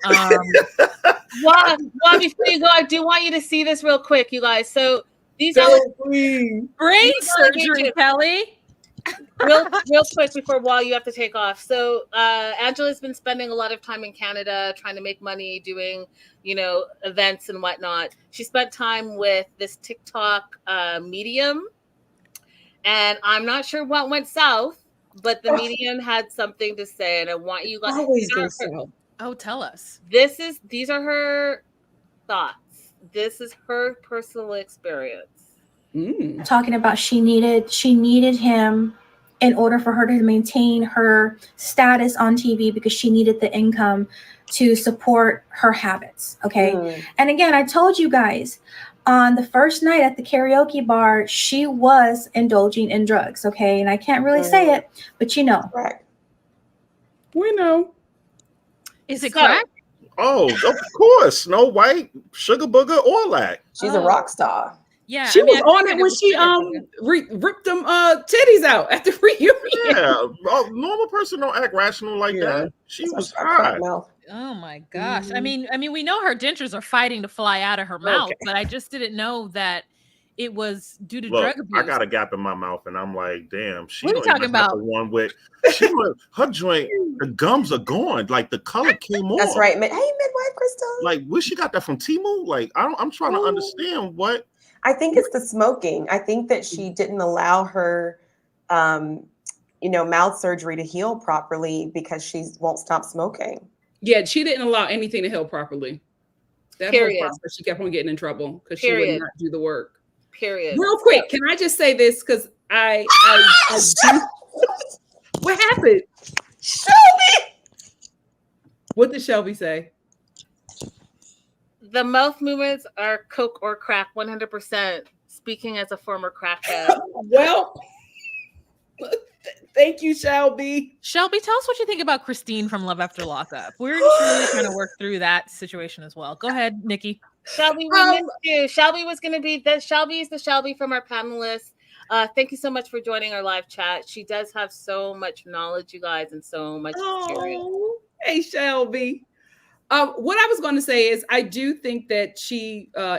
Well, before you go, I do want you to see this real quick, you guys. So these are brain surgery, Kelly. real quick before you have to take off. So Angela's been spending a lot of time in Canada trying to make money, doing events and whatnot. She spent time with this TikTok medium, and I'm not sure what went south, but the medium had something to say, and I want you guys to tell us. These are her thoughts. This is her personal experience. Talking about she needed him in order for her to maintain her status on TV, because she needed the income to support her habits. Okay. And again, I told you guys on the first night at the karaoke bar, she was indulging in drugs. Okay. And I can't really say it, but Right. We know. Is it crack? Oh, of course. Snow White, Sugar Booger, all that. She's a rock star. Yeah, she was on it when she ripped them titties out at the reunion. Yeah, a normal person don't act rational like that. She was high. Oh my gosh! I mean, we know her dentures are fighting to fly out of her mouth, but I just didn't know that it was due to drug abuse. I got a gap in my mouth, and I'm like, damn. She what are you talking about? The one with her joint, the gums are gone. Like, the color came on. That's right. Hey, midwife Crystal. Like, where she got that from? Temu? Like, I'm trying to understand what. I think it's the smoking. I think that she didn't allow her, mouth surgery to heal properly because she won't stop smoking. Yeah, she didn't allow anything to heal properly. That whole process, she kept on getting in trouble because she would not do the work. Period. Real quick, can I just say this? Because I do. What happened? Shelby! What did Shelby say? The mouth movements are coke or crack, 100%. Speaking as a former crackhead. Well, thank you, Shelby. Shelby, tell us what you think about Christine from Love After Lockup. We're just really trying to work through that situation as well. Go ahead, Nikki. Shelby, we missed you. Shelby was going to be Shelby is the Shelby from our panelists. Thank you so much for joining our live chat. She does have so much knowledge, you guys, and so much experience. Hey, Shelby. What I was going to say is I do think that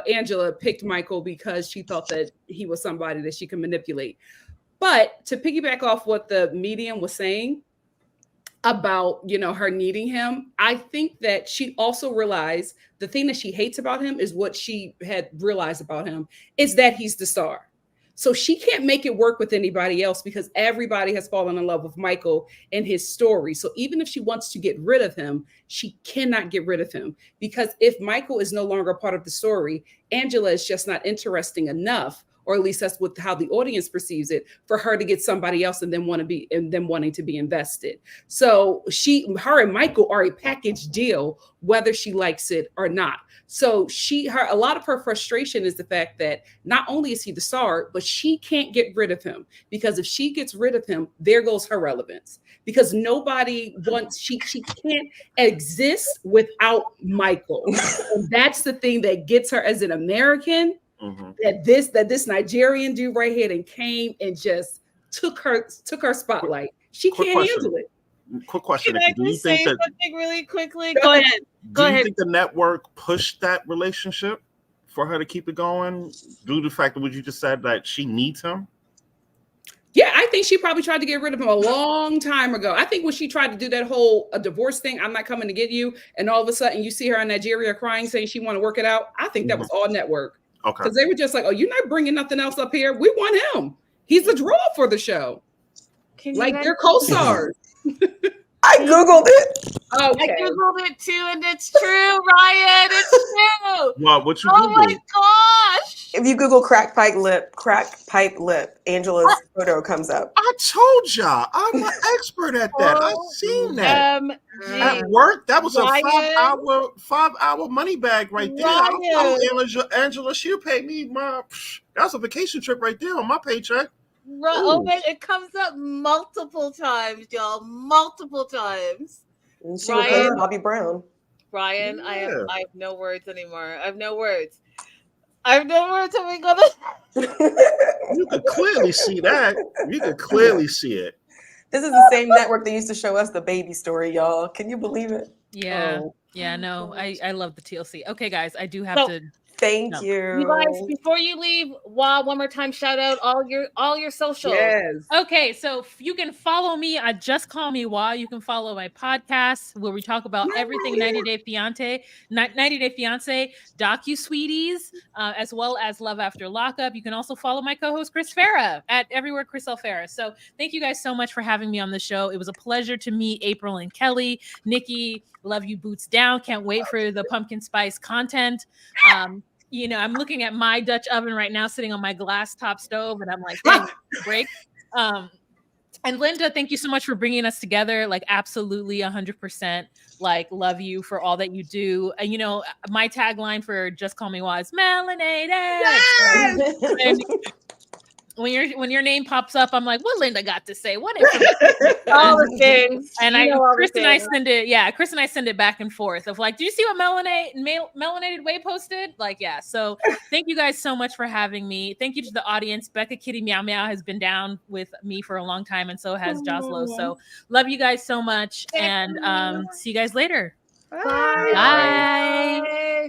Angela picked Michael because she thought that he was somebody that she could manipulate. But to piggyback off what the medium was saying about, her needing him, I think that she also realized the thing that she hates about him is what she had realized about him is that he's the star. So she can't make it work with anybody else because everybody has fallen in love with Michael and his story. So even if she wants to get rid of him, she cannot get rid of him because if Michael is no longer part of the story, Angela is just not interesting enough, or at least that's how the audience perceives it, for her to get somebody else and then wanting to be invested. So her and Michael are a package deal, whether she likes it or not. So a lot of her frustration is the fact that not only is he the star, but she can't get rid of him because if she gets rid of him, there goes her relevance because she can't exist without Michael. And that's the thing that gets her as an American, that this Nigerian dude right here and came and just took her spotlight. She can't handle it. Quick question. Can I just say something really quickly? Go ahead. Do you think the network pushed that relationship for her to keep it going due to the fact that what you just said that she needs him? Yeah, I think she probably tried to get rid of him a long time ago. I think when she tried to do that whole divorce thing, I'm not coming to get you, and all of a sudden you see her in Nigeria crying, saying she want to work it out. I think that was all network. Okay. Because they were just like, oh, you're not bringing nothing else up here. We want him. He's a draw for the show. Like they're co-stars. I Googled it. Okay. I Googled it too, and it's true, Ryan. It's true. Well, what you Oh Googled? my gosh. If you Google crack pipe lip, Angela's photo comes up. I told y'all, I'm an expert at that. I've seen that. At work, that was Ryan, a 5-hour money bag right there. Ryan. Angela, she'll pay me that's a vacation trip right there on my paycheck. Oh man, it comes up multiple times, y'all. Multiple times. And she was Bobby Brown. Ryan, I have no words anymore. I have no words. Oh my god. You could clearly see that. You could clearly see it. This is the same network that used to show us the baby story, y'all. Can you believe it? Yeah. Yeah, no, I love the TLC. Okay, guys, I do have to. Thank you. You guys, before you leave, one more time, shout out all your socials. Yes. Okay, so you can follow me at Just Call Me Wah. You can follow my podcast where we talk about everything 90 Day Fiance, docu-sweeties, as well as Love After Lockup. You can also follow my co-host Chris Farah at Everywhere Chris L. Farah. So thank you guys so much for having me on the show. It was a pleasure to meet April and Kelly. Nikki, love you boots down. Can't wait for the pumpkin spice content. I'm looking at my Dutch oven right now, sitting on my glass top stove, and I'm like, dang, break. And Linda, thank you so much for bringing us together. Like, absolutely 100%. Like, love you for all that you do. And my tagline for Just Call Me Wah is melanated. Yes! When your name pops up, I'm like, what Linda got to say? What all the things. And Chris and I send it back and forth of like, do you see what Melanated Way posted? Like, yeah. So thank you guys so much for having me. Thank you to the audience. Becca Kitty Meow Meow has been down with me for a long time, and so has Joslo. So love you guys so much, and see you guys later. Bye. Bye.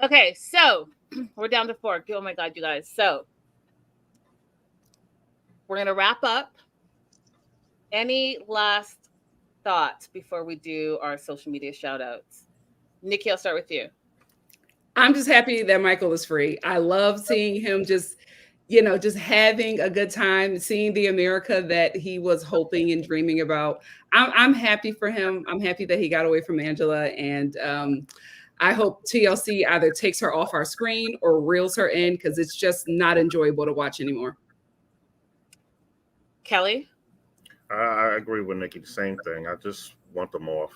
Okay, so we're down to 4. Oh my god, you guys. So we're going to wrap up. Any last thoughts before we do our social media shout outs? Nikki, I'll start with you. I'm just happy that Michael is free. I love seeing him just having a good time, seeing the America that he was hoping and dreaming about. I'm happy for him. I'm happy that he got away from Angela. And I hope TLC either takes her off our screen or reels her in, because it's just not enjoyable to watch anymore. Kelly? I agree with Nikki. The same thing. I just want them off.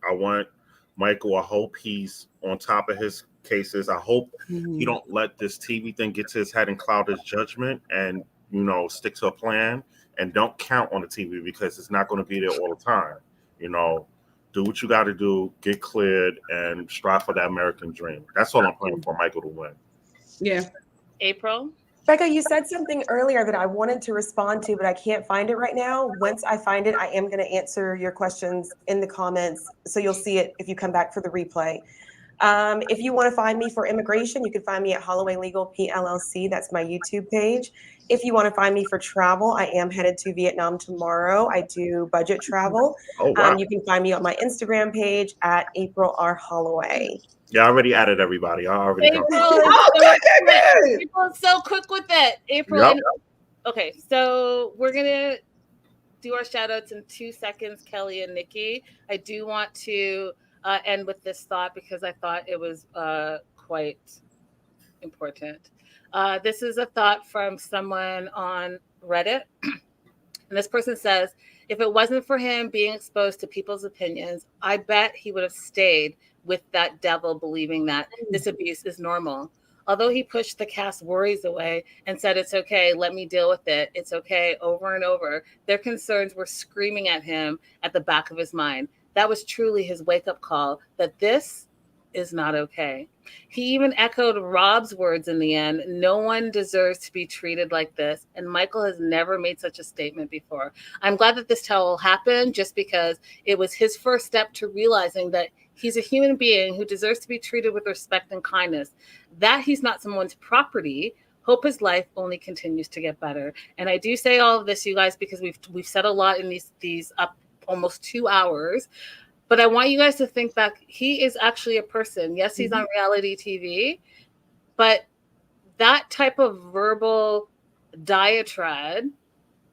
I want Michael. I hope he's on top of his cases. I hope he don't let this TV thing get to his head and cloud his judgment, and stick to a plan, and don't count on the TV, because it's not going to be there all the time. Do what you got to do, get cleared, and strive for that American dream. That's all I'm praying for Michael to win. Yeah. April? Becca, you said something earlier that I wanted to respond to, but I can't find it right now. Once I find it, I am going to answer your questions in the comments, so you'll see it if you come back for the replay. If you want to find me for immigration, you can find me at Holloway Legal PLLC. That's my YouTube page. If you want to find me for travel, I am headed to Vietnam tomorrow. I do budget travel. Oh, wow. You can find me on my Instagram page at April R. Holloway. Yeah, I already added everybody. I already got April is so quick with it. April. Yep. Okay, so we're going to do our shout outs in 2 seconds, Kelly and Nikki. I do want to end with this thought, because I thought it was quite important. This is a thought from someone on Reddit. And this person says, if it wasn't for him being exposed to people's opinions, I bet he would have stayed with that devil, believing that this abuse is normal. Although he pushed the cast's worries away and said, it's okay, let me deal with it, it's okay, over and over, their concerns were screaming at him at the back of his mind. That was truly his wake-up call, that this is not okay. He even echoed Rob's words in the end, no one deserves to be treated like this. And Michael has never made such a statement before. I'm glad that this tell happened, just because it was his first step to realizing that he's a human being who deserves to be treated with respect and kindness, that he's not someone's property hope his life only continues to get better. And I do say all of this, you guys, because we've said a lot in these up almost 2 hours. But I want you guys to think back. He is actually a person. Yes, he's on reality TV, but that type of verbal diatribe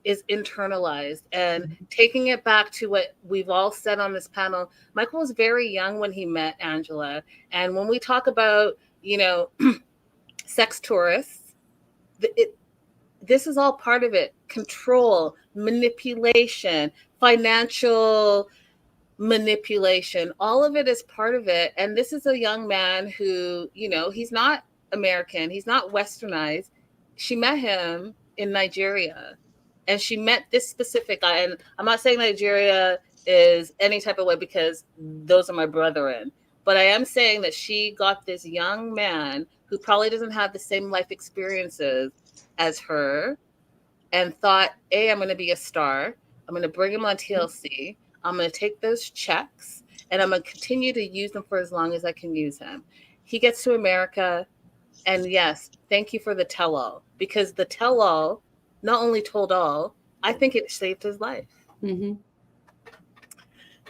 is internalized. And taking it back to what we've all said on this panel, Michael was very young when he met Angela. And when we talk about, sex tourists, this is all part of it. Control, manipulation, financial manipulation, all of it is part of it. And this is a young man who, he's not American, he's not westernized. She met him in Nigeria, and she met this specific guy. And I'm not saying Nigeria is any type of way, because those are my brethren, but I am saying that she got this young man who probably doesn't have the same life experiences as her, and thought, I'm going to be a star, I'm going to bring him on TLC, I'm going to take those checks, and I'm going to continue to use them for as long as I can use him. He gets to America, and yes, thank you for the tell all, because the tell all not only told all, I think it saved his life. Mm-hmm.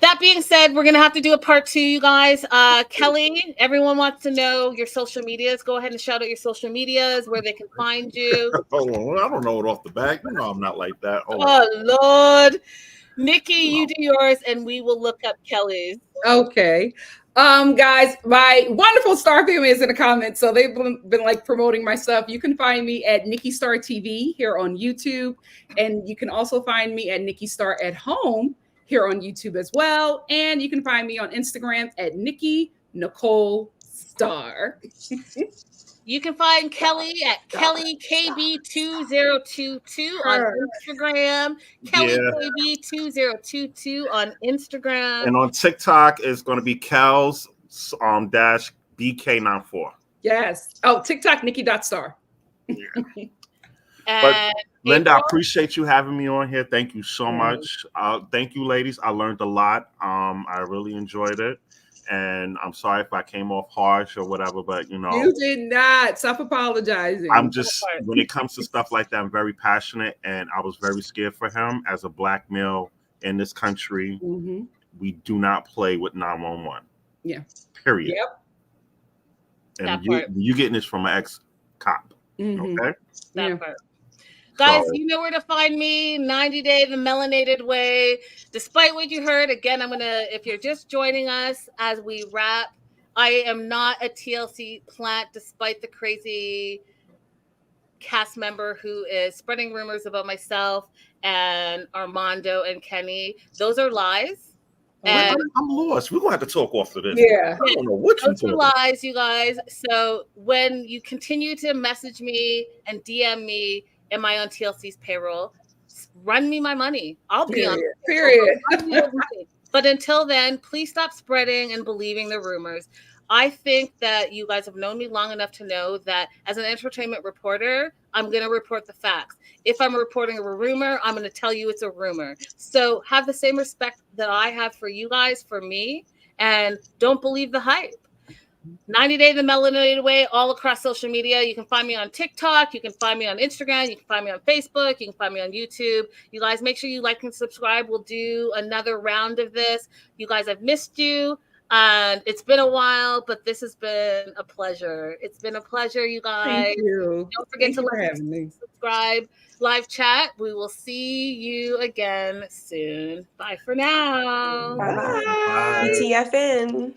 That being said, we're going to have to do a part 2, you guys. Kelly, everyone wants to know your social medias. Go ahead and shout out your social medias, where they can find you. Hold on. I don't know it off the back. I'm not like that. Lord. Nikki, you do yours, and we will look up Kelly's. Okay. Guys, my wonderful Star family is in the comments, so they've been like promoting my stuff. You can find me at Nikki Star TV here on YouTube, and you can also find me at Nikki Star at Home here on YouTube as well. And you can find me on Instagram at Nikki Nicole Star. You can find Kelly at KellyKB2022 on Instagram. KellyKB2022 on Instagram. And on TikTok, it's going to be Kels dash BK94. Yes. Oh, TikTok, Nikki.star. Yeah. But Linda, I appreciate you having me on here. Thank you so much. Thank you, ladies. I learned a lot. I really enjoyed it. And I'm sorry if I came off harsh or whatever, but you did not. Stop apologizing. I'm just, when it comes to stuff like that, I'm very passionate, and I was very scared for him as a black male in this country. Mm-hmm. We do not play with 911. Yeah. Period. Yep. And you getting this from an ex-cop. Mm-hmm. Okay. That part. Guys, you know where to find me. 90 Day the Melanated Way. Despite what you heard, again, if you're just joining us as we wrap, I am not a TLC plant, despite the crazy cast member who is spreading rumors about myself and Armando and Kenny. Those are lies. And I'm lost. We're going to have to talk off of this. Yeah. I don't know what you're talking about. Those are lies, you guys. So when you continue to message me and DM me, am I on TLC's payroll? Run me my money. I'll be on it. Period. But until then, please stop spreading and believing the rumors. I think that you guys have known me long enough to know that as an entertainment reporter, I'm going to report the facts. If I'm reporting a rumor, I'm going to tell you it's a rumor. So have the same respect that I have for you guys, for me, and don't believe the hype. 90 Day the Melanated Way, all across social media. You can find me on TikTok. You can find me on Instagram. You can find me on Facebook. You can find me on YouTube. You guys, make sure you like and subscribe. We'll do another round of this. You guys, I've missed you. And it's been a while, but this has been a pleasure. It's been a pleasure, you guys. Thank you. Don't forget to like and subscribe. Live chat. We will see you again soon. Bye for now. Bye. TFN.